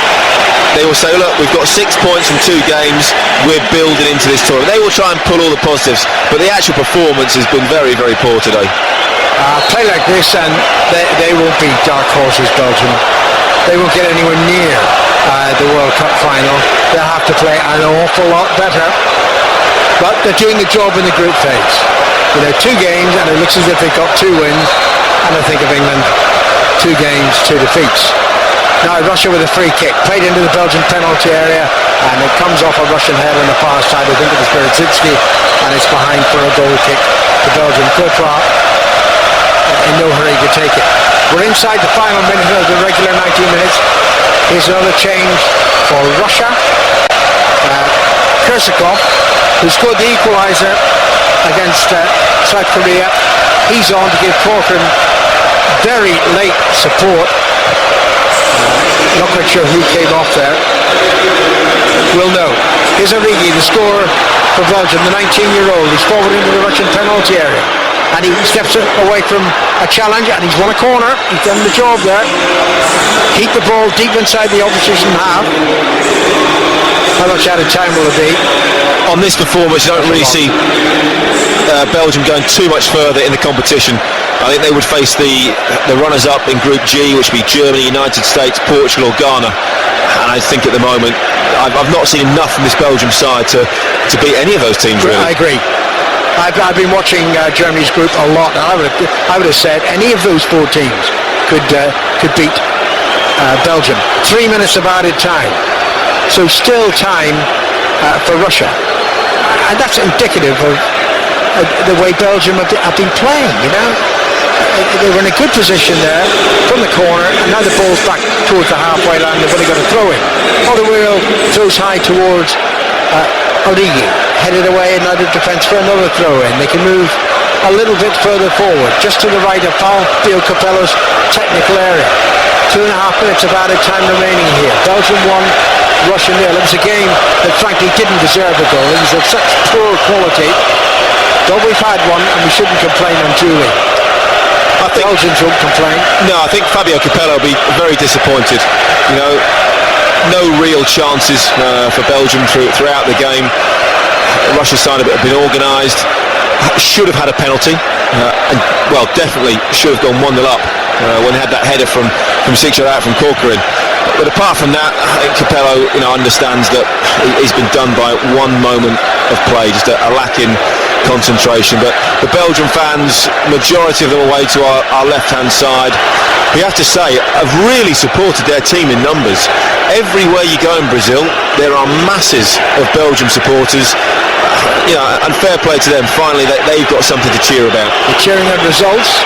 They will say, look, we've got 6 points from 2 games. We're building into this tournament. They will try and pull all the positives, but the actual performance has been very, very poor today. Play like this, and they won't be dark horses, Belgium. They won't get anywhere near the World Cup final. They'll have to play an awful lot better. But they're doing the job in the group phase. 2 games, and it looks as if they've got 2 wins. And I think of England, 2 games, 2 defeats. Now Russia with a free kick, played into the Belgian penalty area, and it comes off a Russian head on the far side. I think it was Berezitsky, and it's behind for a goal kick to Belgium. Courtois in no hurry to take it. We're inside the final minute of the regular 90 minutes. Here's another change for Russia. Kersakov, who scored the equaliser against South Korea, he's on to give Corcoran very late support. Not quite sure who came off there. We'll know. Here's Origi, the scorer for Belgium, the 19-year-old. He's forward into the Russian penalty area, and he steps away from a challenge, and he's won a corner. He's done the job there. Keep the ball deep inside the opposition half. How much out of time will it be? On this performance, you don't really see Belgium going too much further in the competition. I think they would face the runners-up in Group G, which would be Germany, United States, Portugal or Ghana. And I think at the moment, I've not seen enough from this Belgium side to beat any of those teams, really. I agree. I've been watching Germany's group a lot, and I would have said any of those 4 teams could beat Belgium. 3 minutes of added time. So still time for Russia. And that's indicative of the way Belgium have been playing, They were in a good position there from the corner, and now the ball's back towards the halfway line. They've only got to throw it. Alderweireld throws high towards Origi, headed away, and now the defence for another throw in. They can move a little bit further forward, just to the right of Fabio Capello's technical area. 2.5 minutes of added time remaining here. Belgium 1, Russia 0. It was a game that frankly didn't deserve a goal. It was of such poor quality. But we've had one, and we shouldn't complain unduly. I think Belgians won't complain. No, I think Fabio Capello will be very disappointed. No real chances for Belgium throughout the game. Russia's side have been organised. Should have had a penalty, and definitely should have gone 1-0 up when they had that header from 6 yards out from Corcoran. But apart from that, I think Capello, understands that he's been done by one moment of play, just a lack in concentration. But the Belgian fans, majority of them away to our left-hand side, we have to say, have really supported their team in numbers. Everywhere you go in Brazil, there are masses of Belgium supporters. And fair play to them. Finally, they've got something to cheer about. They're cheering at results,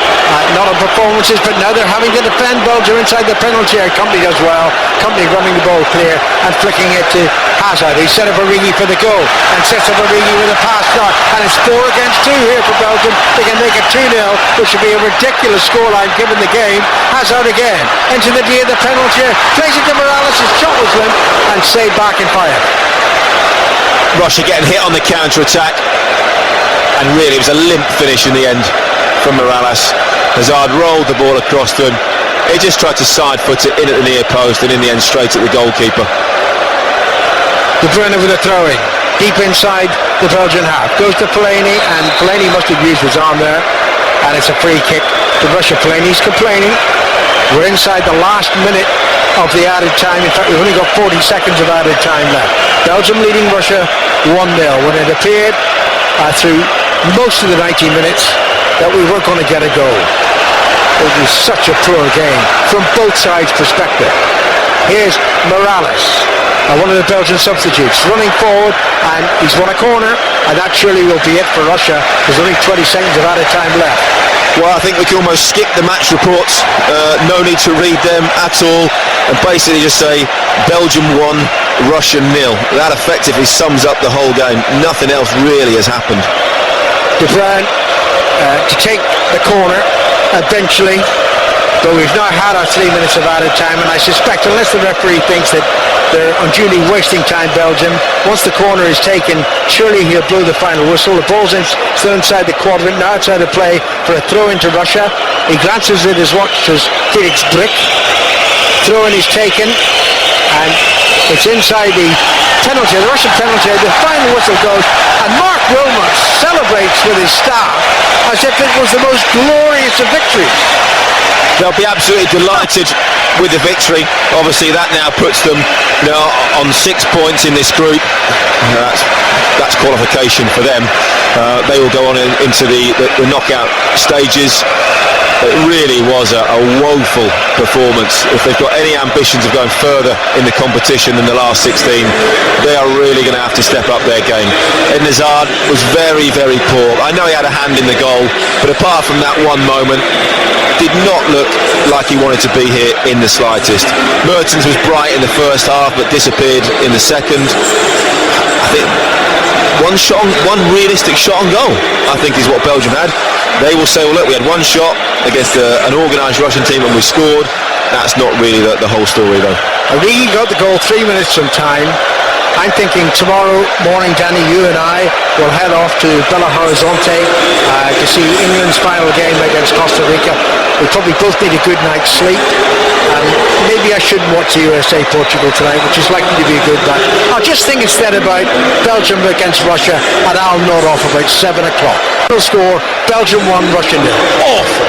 not on performances, but now they're having to defend Belgium inside the penalty area. Company does well. Company running the ball clear and flicking it to Hazard. He set up Origi for the goal and sets up Origi with a pass shot. And it's 4 against 2 here for Belgium. They can make it 2-0, which would be a ridiculous scoreline given the game. Hazard again into the D of the penalty area. Plays it to Morales. His shot was limp and saved back and fired. Russia getting hit on the counter-attack, and really it was a limp finish in the end from Morales. Hazard rolled the ball across to him. He just tried to side-foot it in at the near post, and in the end straight at the goalkeeper. De Bruyne with a throw-in deep inside the Belgian half. Goes to Fellaini, and Fellaini must have used his arm there, and it's a free kick to Russia. Fellaini's complaining. We're inside the last minute of the added time. In fact, we've only got 40 seconds of added time left. Belgium leading Russia 1-0 when it appeared through most of the 90 minutes that we weren't going to get a goal. It was such a poor game from both sides' perspective. Here's Morales, one of the Belgian substitutes, running forward, and he's won a corner, and that surely will be it for Russia. There's only 20 seconds of added time left. Well, I think we can almost skip the match reports. No need to read them at all, and basically just say Belgium 1, Russia 0. That effectively sums up the whole game. Nothing else really has happened. De Bruyne to take the corner eventually, but we've not had our 3 minutes of added time, and I suspect unless the referee thinks that they're unduly wasting time, Belgium, once the corner is taken, surely he'll blow the final whistle. The ball's still inside the quadrant, now outside of play for a throw into Russia. He glances at his watch, says Felix Brick. Throw-in is taken, and it's inside the penalty, the Russian penalty. The final whistle goes, and Mark Wilmot celebrates with his staff as if it was the most glorious of victories. They'll be absolutely delighted with the victory. Obviously that now puts them on 6 points in this group. That's qualification for them. They will go on into the knockout stages. It really was a woeful performance. If they've got any ambitions of going further in the competition than the last 16, they are really going to have to step up their game. Eden Hazard was very, very poor. I know he had a hand in the goal, but apart from that one moment, did not look like he wanted to be here in the slightest. Mertens was bright in the first half, but disappeared in the second. I think one realistic shot on goal, I think, is what Belgium had. They will say, well, look, we had one shot against an organised Russian team and we scored. That's not really the whole story, though. Origi got the goal 3 minutes from time. I'm thinking tomorrow morning, Danny, you and I will head off to Belo Horizonte to see England's final game against Costa Rica. We probably both need a good night's sleep. Maybe I shouldn't watch the USA-Portugal tonight, which is likely to be a good night. I'll just think instead about Belgium against Russia, and I'll nod off about 7 o'clock. We'll score Belgium 1, Russia 0. Awful.